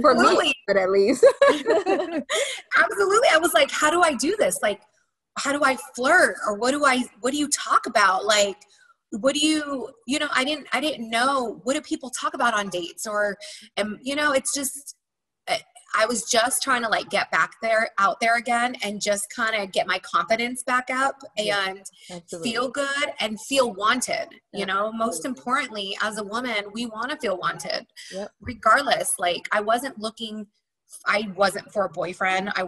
For me, but at least. Absolutely. I was like, how do I do this? Like, how do I flirt? Or what do you talk about? Like, what do you know, I didn't know, what do people talk about on dates? Or, you know, it's just, I was just trying to like get out there again and just kind of get my confidence back up and feel good and feel wanted. You know, most importantly, as a woman, we want to feel wanted regardless. Like I wasn't for a boyfriend. I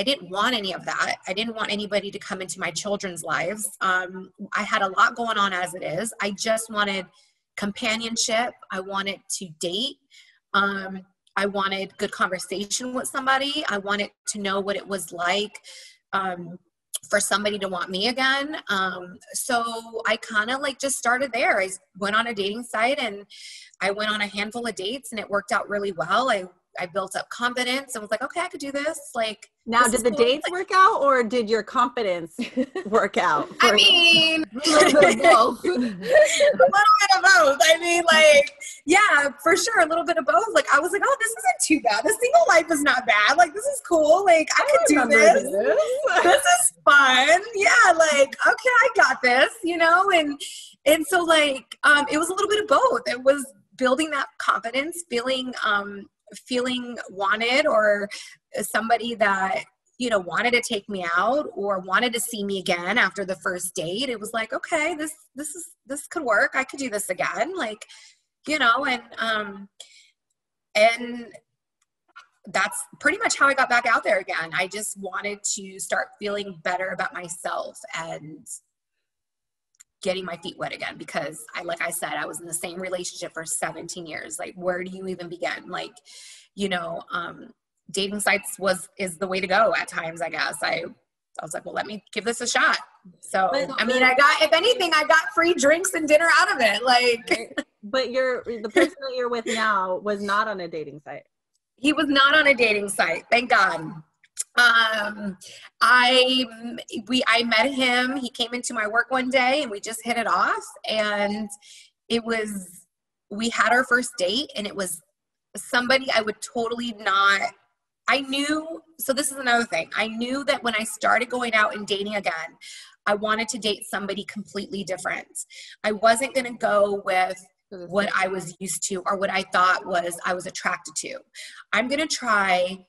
didn't want any of that. I didn't want anybody to come into my children's lives. I had a lot going on as it is. I just wanted companionship. I wanted to date. I wanted good conversation with somebody. I wanted to know what it was like for somebody to want me again. So I kind of like just started there. I went on a dating site and I went on a handful of dates and it worked out really well. I built up confidence and was like, okay, I could do this. Like, now, did the dates work out or did your confidence work out? I mean, a little bit of both. I mean, like, yeah, for sure. A little bit of both. Like, I was like, oh, this isn't too bad. The single life is not bad. Like, this is cool. Like, I could do this. This is fun. Yeah. Like, okay, I got this, you know? And so like, it was a little bit of both. It was building that confidence, feeling wanted, or somebody that, you know, wanted to take me out or wanted to see me again after the first date. It was like, okay, this could work. I could do this again. Like, you know, and that's pretty much how I got back out there again. I just wanted to start feeling better about myself and getting my feet wet again, because like I said, I was in the same relationship for 17 years. Like, where do you even begin? Like, you know, dating sites is the way to go at times, I guess. I was like, well, let me give this a shot. So, I mean, if anything, I got free drinks and dinner out of it. Like, but the person that you're with now was not on a dating site. He was not on a dating site. Thank God. I met him. He came into my work one day and we just hit it off, and we had our first date, and it was somebody I would totally not, I knew, so this is another thing. I knew that when I started going out and dating again, I wanted to date somebody completely different. I wasn't going to go with what I was used to or what I thought I was attracted to. I'm going to try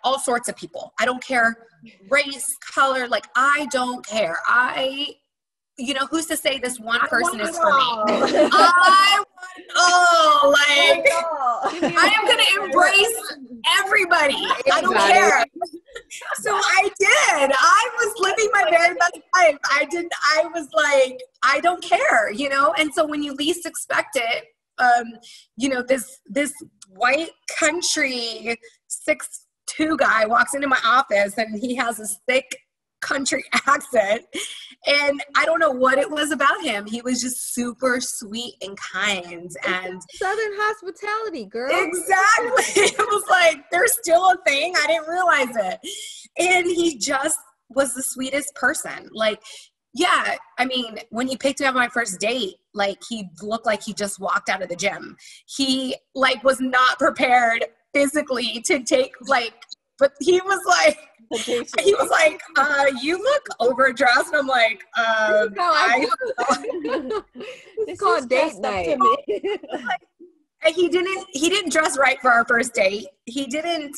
all sorts of people. I don't care race, color, like I don't care. You know, who's to say this one person is for me? I am going to embrace everybody. I don't care. So I did. I was living my very best life. I was like, I don't care, you know? And so when you least expect it, you know, this white country 6'2" guy walks into my office and he has this thick country accent, and I don't know what it was about him. He was just super sweet and kind, and Southern hospitality, girl. Exactly. It was like, there's still a thing. I didn't realize it. And he just was the sweetest person. Like, yeah, I mean, when he picked me up on my first date, like, he looked like he just walked out of the gym. He like was not prepared physically to take, like, but he was like, you look overdressed. And I'm like, it's called date night. He didn't dress right for our first date. He didn't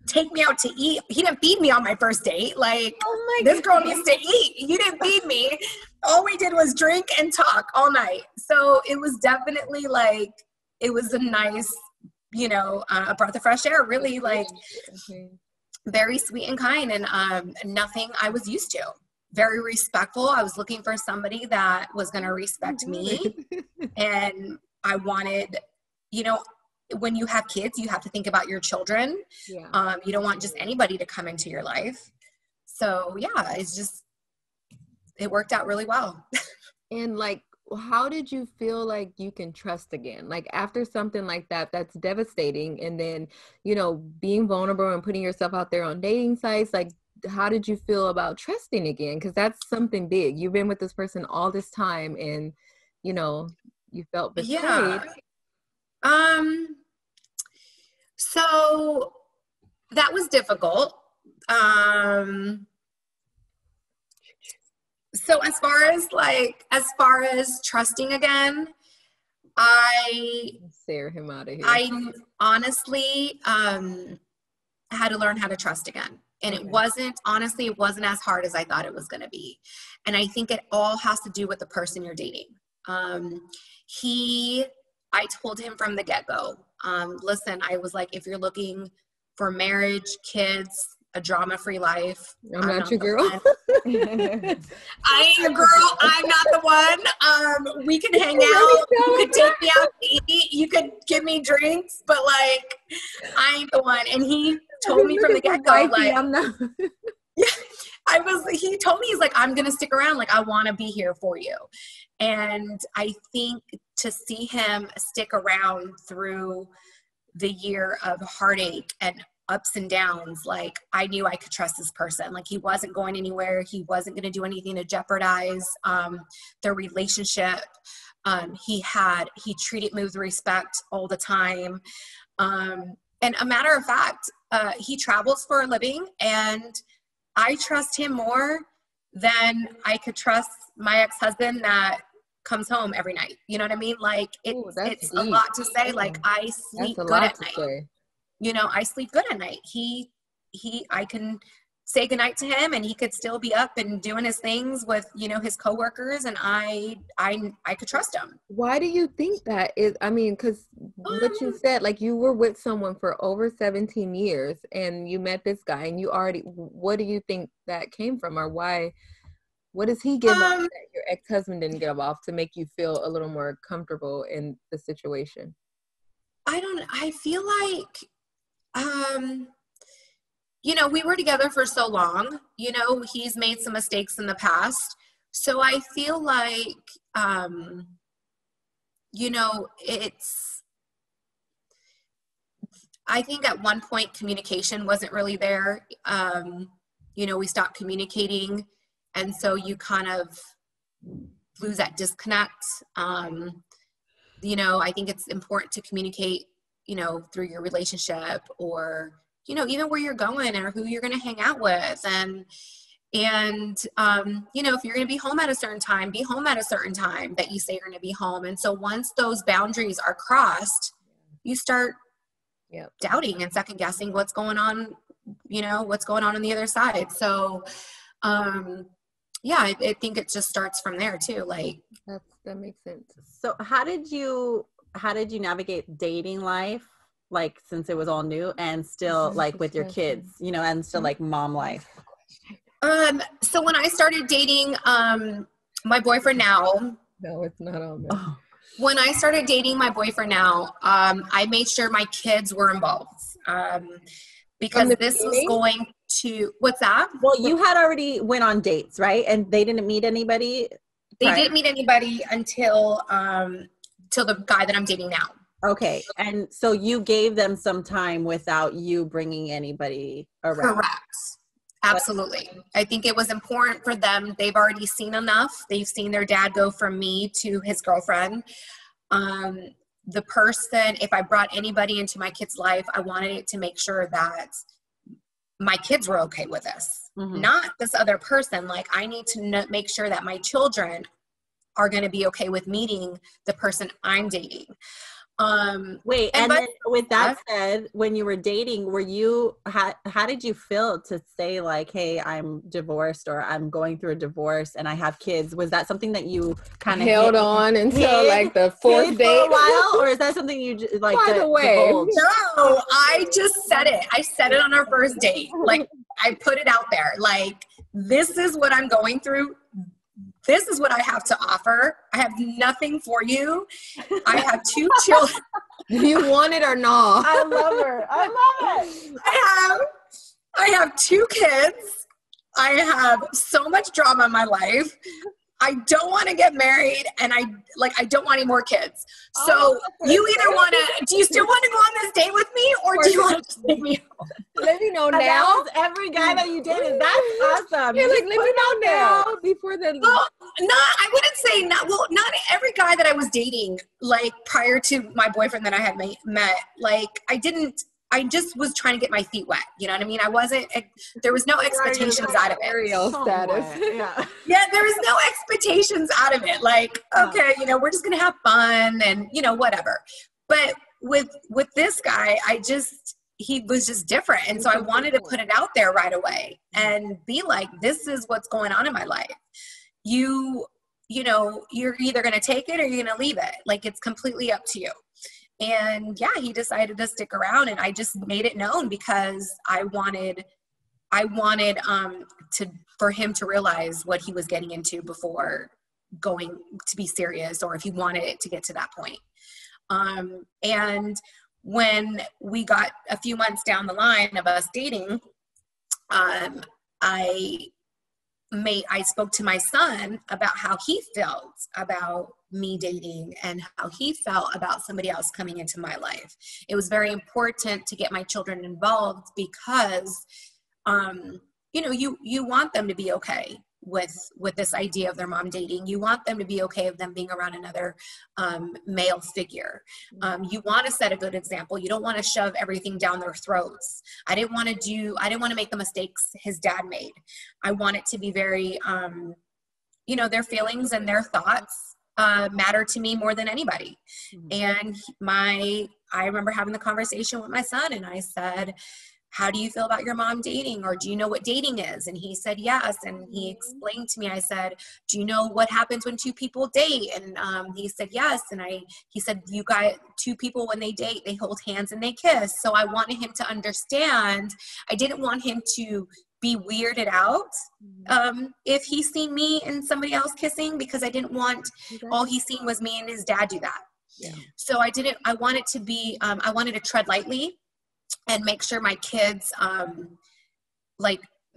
take me out to eat. He didn't feed me on my first date. Like, this girl needs to eat. You didn't feed me. All we did was drink and talk all night. So it was definitely like, it was a nice, you know, a breath of fresh air, really, like very sweet and kind, and nothing I was used to. Very respectful. I was looking for somebody that was going to respect me. And I wanted, you know, when you have kids, you have to think about your children. Yeah. You don't want just anybody to come into your life. So yeah, it worked out really well. And like, how did you feel like you can trust again? Like after something like that, that's devastating. And then, you know, being vulnerable and putting yourself out there on dating sites, like how did you feel about trusting again? Because that's something big. You've been with this person all this time and, you know, you felt betrayed. Yeah. So that was difficult. So as far as trusting again, I Stare him out of here. I honestly had to learn how to trust again. And it wasn't as hard as I thought it was going to be. And I think it all has to do with the person you're dating. I told him from the get-go, listen, I was like, if you're looking for marriage, kids, a drama-free life, I'm not your girl. I ain't your girl. I'm not the one. We can hang out. You could take me out to eat. You could give me drinks, but like, I ain't the one. And he told me from the get-go, like, I'm not. he told me, he's like, I'm going to stick around. Like, I want to be here for you. And I think to see him stick around through the year of heartache and ups and downs, like I knew I could trust this person. Like he wasn't going anywhere. He wasn't going to do anything to jeopardize their relationship. He treated me with respect all the time. And a matter of fact, he travels for a living, and I trust him more than I could trust my ex-husband that comes home every night. You know what I mean? Like it's a lot to say. Like I sleep good at night. You know, I sleep good at night. I can say goodnight to him and he could still be up and doing his things with, you know, his coworkers, and I could trust him. Why do you think that is? I mean, because what you said, like you were with someone for over 17 years and you met this guy and what do you think that came from, or why? What does he give off that your ex-husband didn't give off to make you feel a little more comfortable in the situation? I feel like, you know, we were together for so long, you know, he's made some mistakes in the past. So I feel like, you know, I think at one point communication wasn't really there. You know, we stopped communicating. And so you kind of lose that disconnect. You know, I think it's important to communicate, you know, through your relationship, or, you know, even where you're going or who you're going to hang out with. And you know, if you're going to be home at a certain time, be home at a certain time that you say you're going to be home. And so once those boundaries are crossed, you start doubting and second guessing what's going on, you know, what's going on the other side. So, yeah, I think it just starts from there too. Like that makes sense. So how did you navigate dating life, like since it was all new, and still like with your kids, you know, and still like mom life? So when I started dating my boyfriend now. No, it's not on there. When I started dating my boyfriend now, I made sure my kids were involved. Because this was going to, what's that? Well, you had already went on dates, right? And they didn't meet anybody? They didn't meet anybody until the guy that I'm dating now. Okay. And so you gave them some time without you bringing anybody around? Correct. Absolutely. I think it was important for them. They've already seen enough. They've seen their dad go from me to his girlfriend. The person, if I brought anybody into my kid's life, I wanted it to make sure that my kids were okay with this, not this other person. Like I need to make sure that my children are going to be okay with meeting the person I'm dating. Wait, and then with that said, when you were dating, were you how did you feel to say like, hey, I'm divorced or I'm going through a divorce and I have kids? Was that something that you kind of held on until like the fourth date for a while, or is that something you like by the way? No, I just said it. I said it on our first date. Like, I put it out there. Like, this is what I'm going through. This is what I have to offer. I have nothing for you. I have 2 children. Do you want it or not? I love her. I love it. I have 2 kids. I have so much drama in my life. I don't want to get married, and I don't want any more kids. So you either do you still want to go on this date with me, or do you want to take me home? Let me know now. Every guy that you dated, that's awesome. You're like, let me know now before the. Well, I wouldn't say not. Well, not every guy that I was dating, like prior to my boyfriend that I had met, like I just was trying to get my feet wet. You know what I mean? There was no expectations out of it. Status. Yeah, there was no expectations out of it. Like, okay, we're just going to have fun and, whatever. But with this guy, he was just different. And so I wanted to put it out there right away and be like, this is what's going on in my life. You're either going to take it or you're going to leave it. Like, it's completely up to you. And yeah, he decided to stick around, and I just made it known because I wanted for him to realize what he was getting into before going to be serious, or if he wanted it to get to that point. And when we got a few months down the line of us dating, I spoke to my son about how he felt about me dating and how he felt about somebody else coming into my life. It was very important to get my children involved because, you want them to be okay with this idea of their mom dating. You want them to be okay with them being around another male figure. You want to set a good example. You don't want to shove everything down their throats. I didn't want to make the mistakes his dad made. I want it to be very, their feelings and their thoughts matter to me more than anybody. And I remember having the conversation with my son, and I said, how do you feel about your mom dating? Or do you know what dating is? And he said, yes. And he explained to me, I said, do you know what happens when 2 people date? And he said, yes. And he said, you guys, 2 people, when they date, they hold hands and they kiss. So I wanted him to understand. I didn't want him to be weirded out if he seen me and somebody else kissing, because I didn't want all he seen was me and his dad do that. Yeah. So I wanted to tread lightly and make sure my kids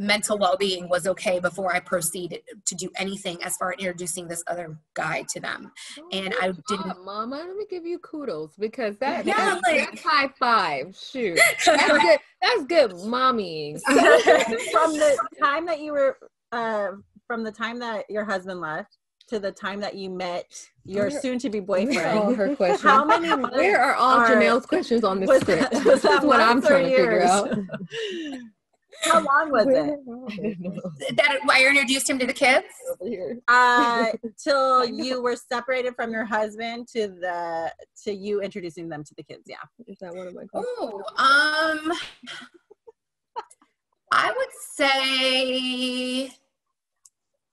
mental well-being was okay before I proceeded to do anything as far as introducing this other guy to them. And I didn't. Mama, let me give you kudos, because that's high five. Shoot, that's good. That's good mommying. From the time that you were, from the time that your husband left to the time that you met your soon-to-be boyfriend. All her questions. How many months? Where are all Janelle's questions on this script? That's what I'm trying to figure out. How long was it? That I introduced him to the kids? Till you were separated from your husband to you introducing them to the kids. Yeah. Is that one of my questions? Oh, I would say,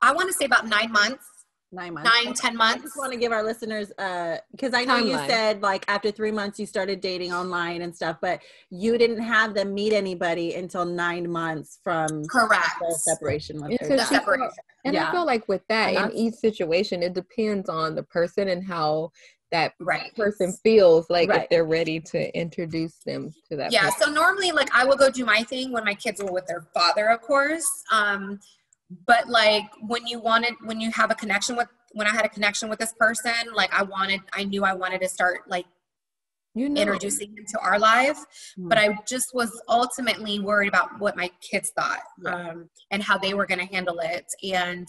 I want to say about 9 months. 9 months. 10 months. I just want to give our listeners, because I know you said like after 3 months you started dating online and stuff, but you didn't have them meet anybody until 9 months from the separation with her. And I feel like with that, in each situation, it depends on the person and how that person feels like if they're ready to introduce them to that person. So normally like I will go do my thing when my kids were with their father, of course. But like when I had a connection with this person, like I knew I wanted to start like introducing him to our life, but I just was ultimately worried about what my kids thought, and how they were going to handle it. And,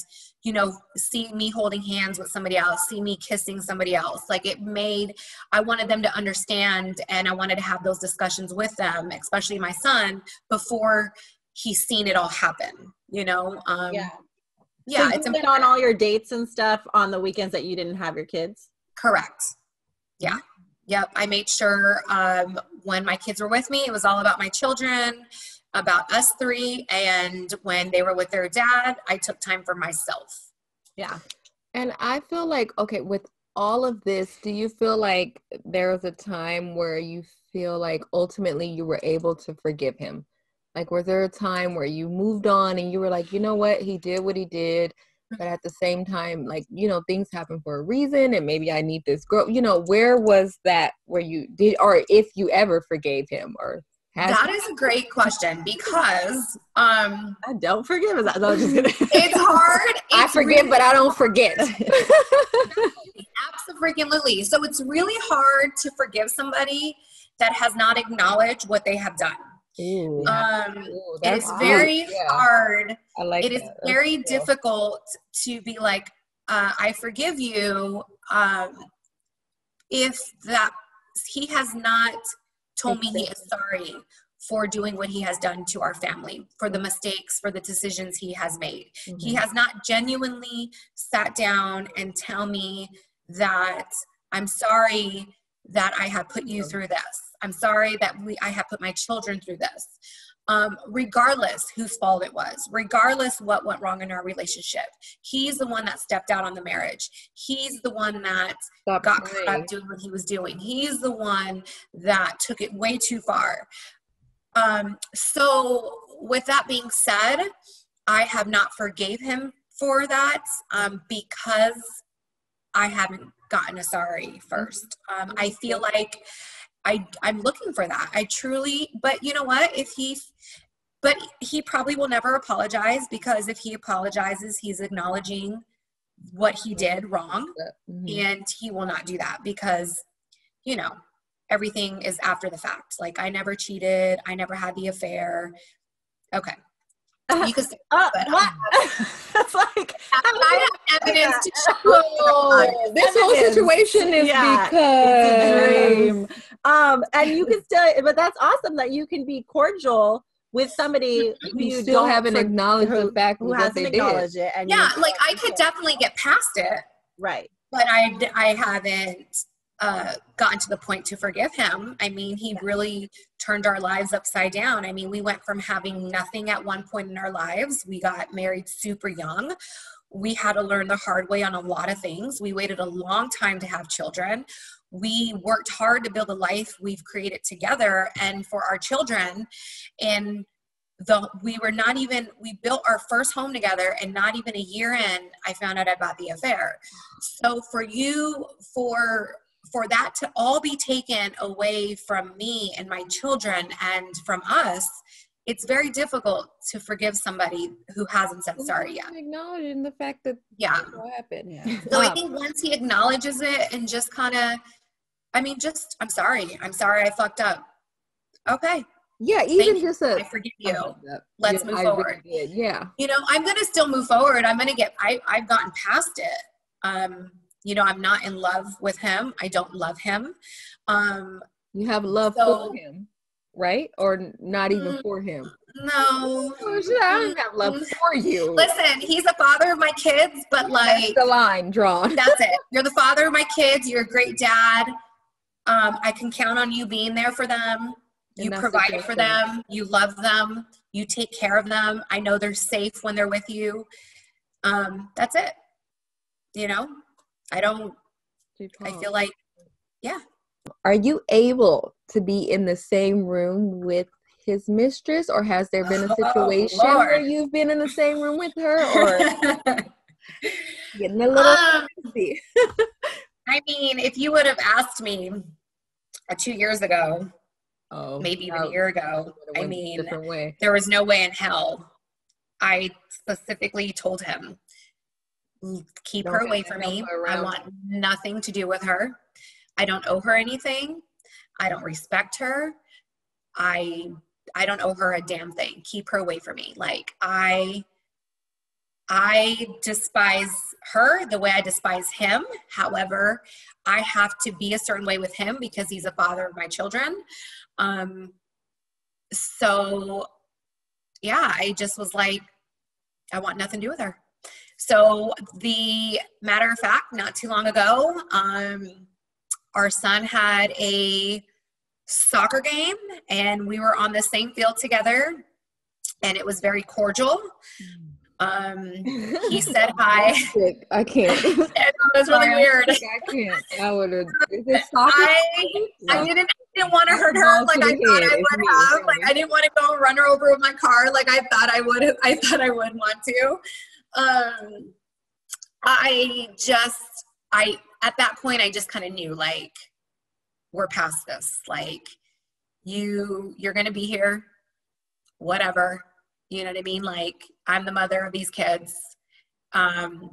see me holding hands with somebody else, see me kissing somebody else. Like I wanted them to understand, and I wanted to have those discussions with them, especially my son, before he's seen it all happen, So it's been on all your dates and stuff on the weekends that you didn't have your kids? Correct. Yeah. Yep. I made sure when my kids were with me, it was all about my children, about us three. And when they were with their dad, I took time for myself. Yeah. And I feel like, okay, with all of this, do you feel like there was a time where you feel like ultimately you were able to forgive him? Like, was there a time where you moved on and you were like, you know what, he did what he did, but at the same time, like, you know, things happen for a reason and maybe I need this girl, you know, where was that where you did, or if you ever forgave him or that is a great question because I don't forgive. Is that no, just kidding. It's hard. I forgive, really, but I don't forget. Absolutely. So it's really hard to forgive somebody that has not acknowledged what they have done. Ooh, it is very hard. I like it. Is very difficult to be like, I forgive you, if that he has not told me he is sorry for doing what he has done to our family, for the mistakes, for the decisions he has made. Mm-hmm. He has not genuinely sat down and tell me that I'm sorry that I have put you through this. I'm sorry that I have put my children through this. Regardless whose fault it was, regardless what went wrong in our relationship, he's the one that stepped out on the marriage. He's the one that got caught up doing what he was doing. He's the one that took it way too far. So with that being said, I have not forgave him for that, because I haven't gotten a sorry first. I feel like I'm looking for that. I truly, but you know what? But he probably will never apologize, because if he apologizes, he's acknowledging what he did wrong. Mm-hmm. And he will not do that because, you know, everything is after the fact. Like, I never cheated. I never had the affair. Okay. You could say, what? It's like, I have evidence to show. This whole situation is because it's a dream. And you can still, but that's awesome that you can be cordial with somebody who you still haven't acknowledged the fact who hasn't acknowledged it. And yeah, like I could definitely get past it, right? But I haven't gotten to the point to forgive him. I mean, he really turned our lives upside down. I mean, we went from having nothing at one point in our lives. We got married super young. We had to learn the hard way on a lot of things. We waited a long time to have children. We worked hard to build a life we've created together and for our children. And we built our first home together, and not even a year in, I found out about the affair. So for that to all be taken away from me and my children and from us, it's very difficult to forgive somebody who hasn't said sorry yet. Acknowledging the fact that what happened. Yeah. So I think once he acknowledges it and just kind of, I'm sorry I fucked up. Okay. Yeah, even just I forgive you. Let's move forward. Really did. Yeah. You know, I'm going to still move forward. I've gotten past it. You know, I'm not in love with him. I don't love him. You have love for him, right? Or not even for him? No. I don't have love for you. Listen, he's the father of my kids, but like... That's the line drawn. That's it. You're the father of my kids. You're a great dad. I can count on you being there for them. You provide for them. You love them. You take care of them. I know they're safe when they're with you. That's it. You know? I feel like, yeah. Are you able to be in the same room with his mistress, or has there been a situation where you've been in the same room with her, or getting a little crazy? I mean, if you would have asked me 2 years ago, maybe even a year ago, I mean, there was no way in hell. I specifically told him, keep her away from me. I want nothing to do with her. I don't owe her anything. I don't respect her. I don't owe her a damn thing. Keep her away from me. Like, I despise her the way I despise him. However, I have to be a certain way with him because he's a father of my children. So yeah, I just was like, I want nothing to do with her. So the matter of fact, not too long ago, our son had a soccer game and we were on the same field together, and it was very cordial. He said hi. I can't. It was really weird. I can't. I would have. I didn't want to hurt her like I thought I would have. Like I didn't want to go and run her over with my car like I thought I would. I thought I would want to. At that point I just kind of knew, like, we're past this. Like, you're gonna be here, whatever. You know what I mean? Like, I'm the mother of these kids. But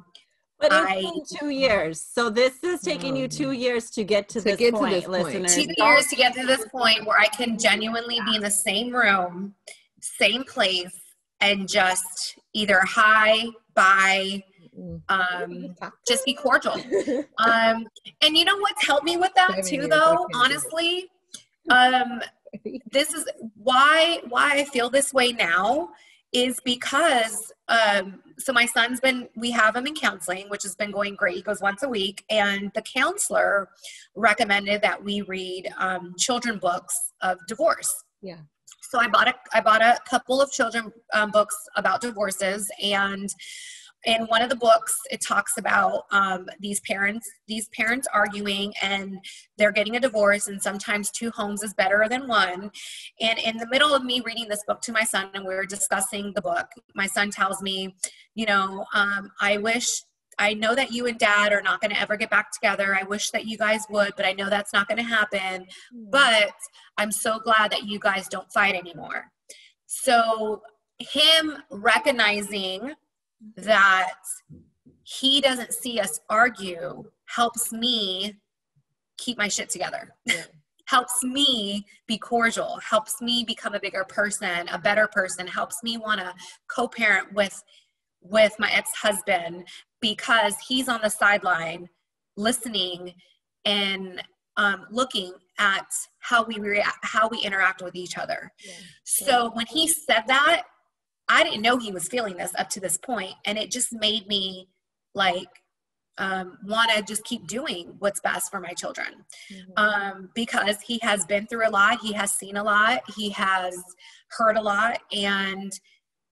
it's been 2 years. So this is taking you 2 years to get to this point, listeners. 2 years to get to this point where I can genuinely be in the same room, same place, and just either hi, bye, just be cordial. And you know what's helped me with that too, though, honestly? This is why I feel this way now, is because so my son's we have him in counseling, which has been going great. He goes once a week, and the counselor recommended that we read children books of divorce. Yeah. So I bought a couple of children books about divorces, and in one of the books, it talks about these parents arguing, and they're getting a divorce, and sometimes 2 homes is better than 1. And in the middle of me reading this book to my son, and we were discussing the book, my son tells me, you know, I know that you and dad are not going to ever get back together. I wish that you guys would, but I know that's not going to happen. But I'm so glad that you guys don't fight anymore. So him recognizing that he doesn't see us argue helps me keep my shit together. Yeah. Helps me be cordial, helps me become a bigger person, a better person, helps me want to co-parent with my ex-husband, because he's on the sideline listening and looking at how we interact with each other. Yeah. So when he said that, I didn't know he was feeling this up to this point, and it just made me like want to just keep doing what's best for my children. Because he has been through a lot, he has seen a lot, he has heard a lot, and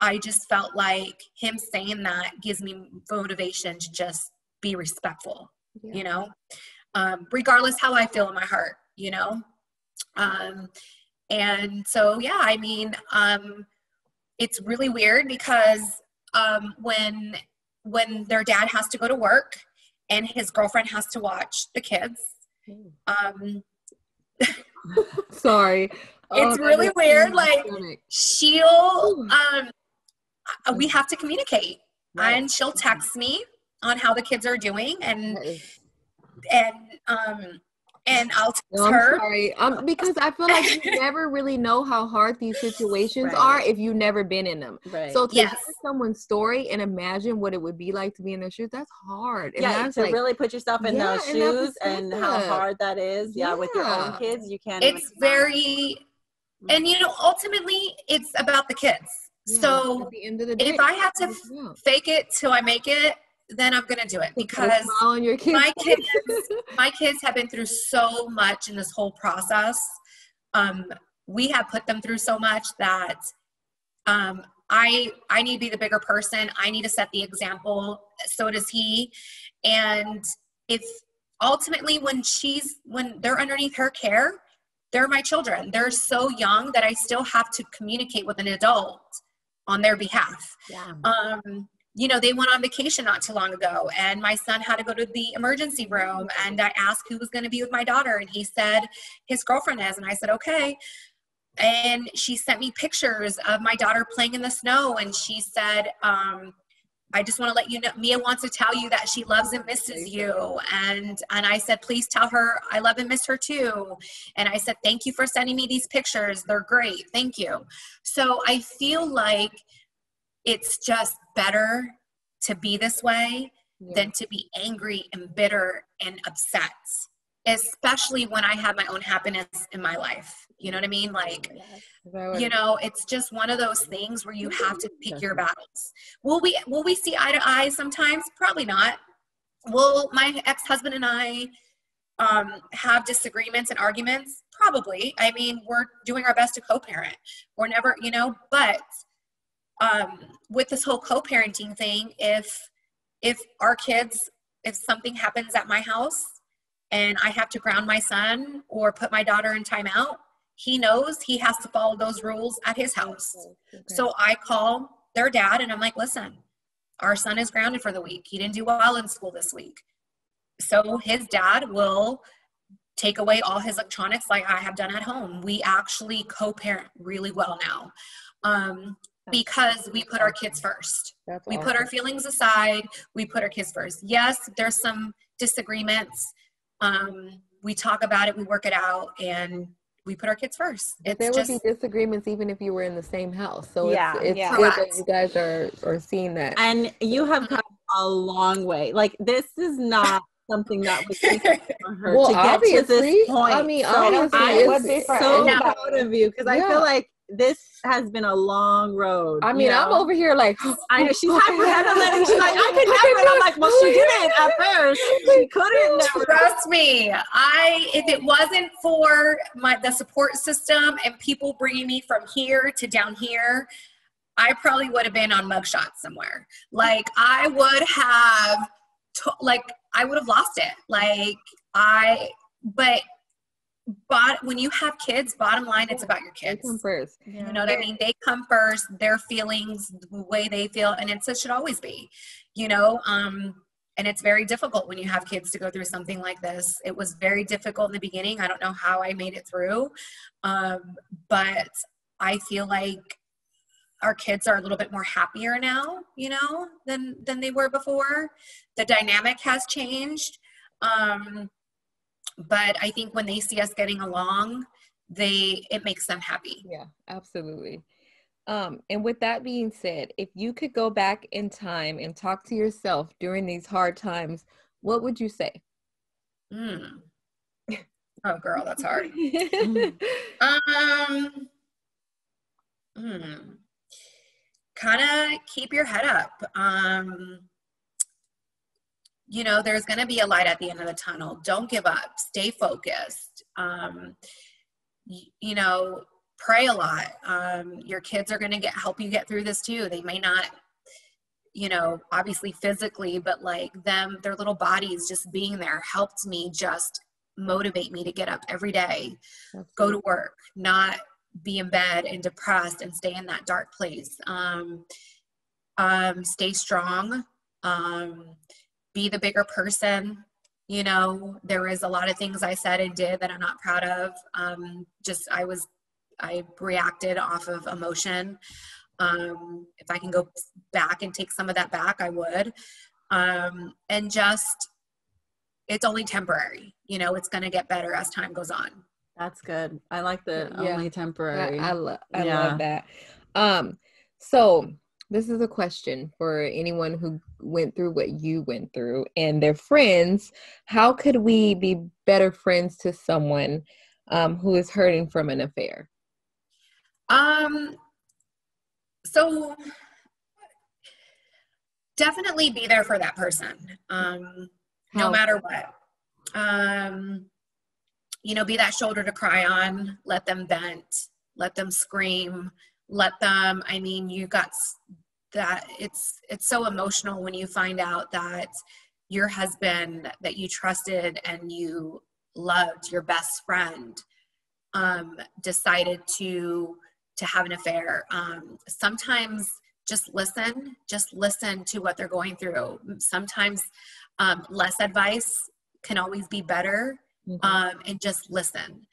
I just felt like him saying that gives me motivation to just be respectful, you know, regardless how I feel in my heart, you know. And so, yeah, I mean, it's really weird because when their dad has to go to work and his girlfriend has to watch the kids. Sorry. It's really weird. Like, she'll, we have to communicate. Right. And she'll text me on how the kids are doing, and I'll text her. Sorry. Because I feel like you never really know how hard these situations are if you've never been in them. Right. So to hear someone's story and imagine what it would be like to be in their shoes, that's hard. And that's to really put yourself in those shoes and how hard that is. Yeah, with your own kids, you can't. It's very, and you know, ultimately, it's about the kids. Yeah, so at the end of the day, if I have to fake it till I make it, then I'm gonna do it, because my kids have been through so much in this whole process. We have put them through so much that I need to be the bigger person. I need to set the example. So does he. And if ultimately when they're underneath her care, they're my children. They're so young that I still have to communicate with an adult on their behalf. Yeah. You know, they went on vacation not too long ago, and my son had to go to the emergency room, and I asked who was going to be with my daughter, and he said his girlfriend is, and I said, okay. And she sent me pictures of my daughter playing in the snow, and she said, I just want to let you know, Mia wants to tell you that she loves and misses you. And I said, please tell her I love and miss her too. And I said, thank you for sending me these pictures. They're great. Thank you. So I feel like it's just better to be this way than to be angry and bitter and upset, especially when I have my own happiness in my life. You know what I mean? Like, you know, it's just one of those things where you have to pick your battles. Will we see eye to eye sometimes? Probably not. Well, my ex-husband and I have disagreements and arguments? Probably. I mean, we're doing our best to co-parent. We're never, but with this whole co-parenting thing, if our kids, if something happens at my house and I have to ground my son or put my daughter in timeout, he knows he has to follow those rules at his house. Okay. So I call their dad and I'm like, listen, our son is grounded for the week. He didn't do well in school this week. So his dad will take away all his electronics like I have done at home. We actually co-parent really well now because we put our kids first. We put our feelings aside. We put our kids first. Yes, there's some disagreements. We talk about it. We work it out. And we put our kids first. There would be disagreements even if you were in the same house. So it's good that you guys are seeing that. And you have come a long way. Like, this is not something that was easy for her to get to this point. I mean, so I would be so proud of you because I feel like this has been a long road. I mean, I'm over here like, I know she's hyperventilating. She's like, I could never. And I'm like, well, she didn't at first. She couldn't. Trust me, if it wasn't for the support system and people bringing me from here to down here, I probably would have been on mugshots somewhere. Like I would have, I would have lost it. But when you have kids, bottom line, it's about your kids. They come first. You know what I mean? They come first, their feelings, the way they feel, and it should always be, and it's very difficult when you have kids to go through something like this. It was very difficult in the beginning. I don't know how I made it through. But I feel like our kids are a little bit more happier now, than they were before. The dynamic has changed. But I think when they see us getting along, it makes them happy. Yeah, absolutely. And with that being said, if you could go back in time and talk to yourself during these hard times, what would you say? Oh, girl, that's hard. Kind of keep your head up. There's going to be a light at the end of the tunnel. Don't give up. Stay focused. Pray a lot. Your kids are going to help you get through this too. They may not, obviously physically, but like their little bodies just being there helped me just motivate me to get up every day, go to work, not be in bed and depressed and stay in that dark place. Stay strong. Be the bigger person. There is a lot of things I said and did that I'm not proud of. I reacted off of emotion. If I can go back and take some of that back, I would. And it's only temporary. It's going to get better as time goes on. That's good. I like the only temporary. I love that. So this is a question for anyone who went through what you went through and their friends. How could we be better friends to someone who is hurting from an affair? So definitely be there for that person. No matter what. Be that shoulder to cry on, let them vent, let them scream, you got that. It's so emotional when you find out that your husband that you trusted and you loved, your best friend, decided to have an affair. Sometimes just listen to what they're going through. Sometimes less advice can always be better. And just listen.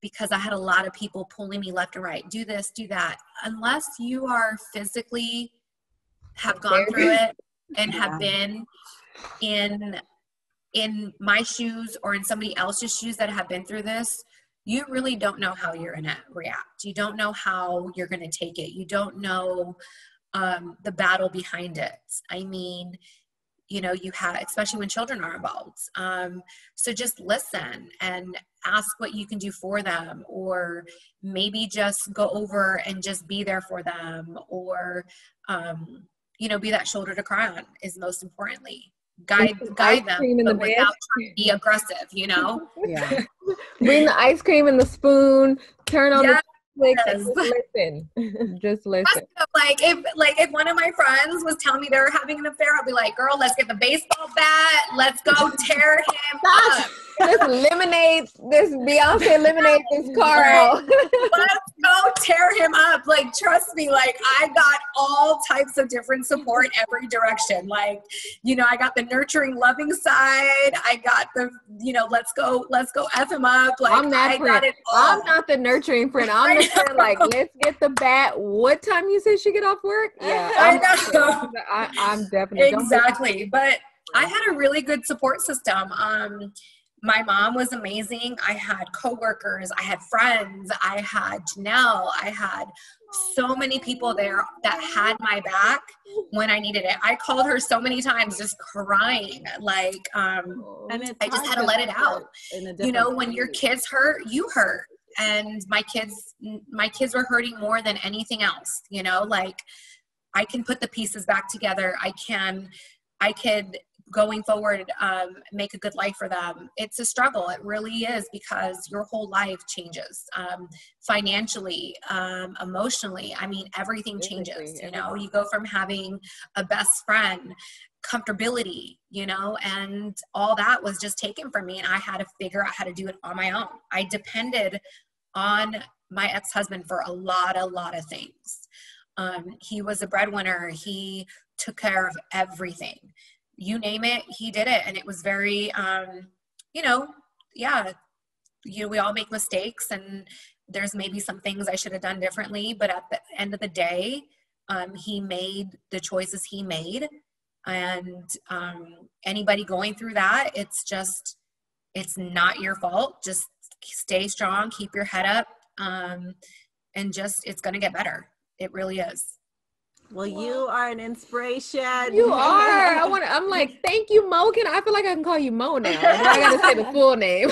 Because I had a lot of people pulling me left and right. Do this, do that. Unless you are physically have gone through it and have been in my shoes or in somebody else's shoes that have been through this, you really don't know how you're going to react. You don't know how you're going to take it. You don't know the battle behind it. You have, especially when children are involved. So just listen and ask what you can do for them, or maybe just go over and just be there for them, or, be that shoulder to cry on is most importantly. guide them, but without trying to be aggressive, you know? Yeah. Bring the ice cream and the spoon, turn on the Netflix and Yes. just listen. Just listen. If one of my friends was telling me they were having an affair, I'll be like, girl, let's get the baseball bat. Let's go tear him up. Let's eliminate this, Beyonce eliminate this car out. Let's go tear him up. Like, trust me, like, I got all types of different support every direction. Like, you know, I got the nurturing, loving side. I got the, you know, let's go F him up. Like, I'm that friend. got it all. I'm not the nurturing friend. I'm the friend like, let's get the bat. What time you say she get off work? Yeah, I'm definitely exactly. But I had a really good support system. My mom was amazing. I had coworkers, I had friends, I had Janelle, I had so many people there that had my back when I needed it. I called her so many times just crying. Like, and I just had to let it out. You know, when your kids hurt, you hurt. And my kids were hurting more than anything else, you know, like I can put the pieces back together. I could going forward, make a good life for them. It's a struggle. It really is, because your whole life changes, financially, emotionally. I mean, everything changes, you know, you go from having a best friend, comfortability, you know, and all that was just taken from me. And I had to figure out how to do it on my own. I depended on my ex-husband for a lot of things. He was a breadwinner. He took care of everything. You name it, he did it. And it was very, you know, we all make mistakes, and there's maybe some things I should have done differently. But at the end of the day, he made the choices he made. And anybody going through that, it's not your fault. Just stay strong, keep your head up, and just, it's going to get better. It really is. Well, you are an inspiration. You are. I'm like, thank you, Mo. I feel like I can call you Mo now. I got to say the full name.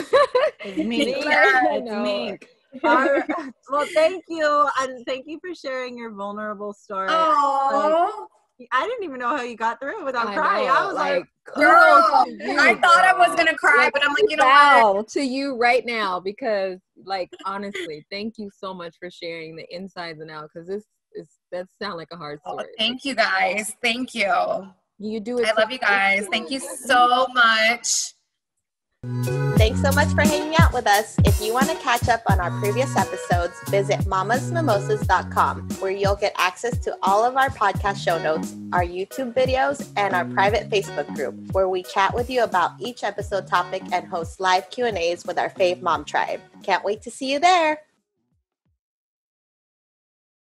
It's Mink. It's Mink. Well, thank you. And thank you for sharing your vulnerable story. Oh. I didn't even know how you got through it without crying. I was like, girl, I thought I was going to cry, but I'm like, you know what? To you right now, because, like, honestly, thank you so much for sharing the insides and outs, because that sounds like a hard story. Oh, thank you, guys. Thank you. You do it. I love you guys. Thank you so much. Thanks so much for hanging out with us. If you want to catch up on our previous episodes, visit mamasmimosas.com, where you'll get access to all of our podcast show notes, our YouTube videos, and our private Facebook group, where we chat with you about each episode topic and host live Q&As with our fave mom tribe. Can't wait to see you there.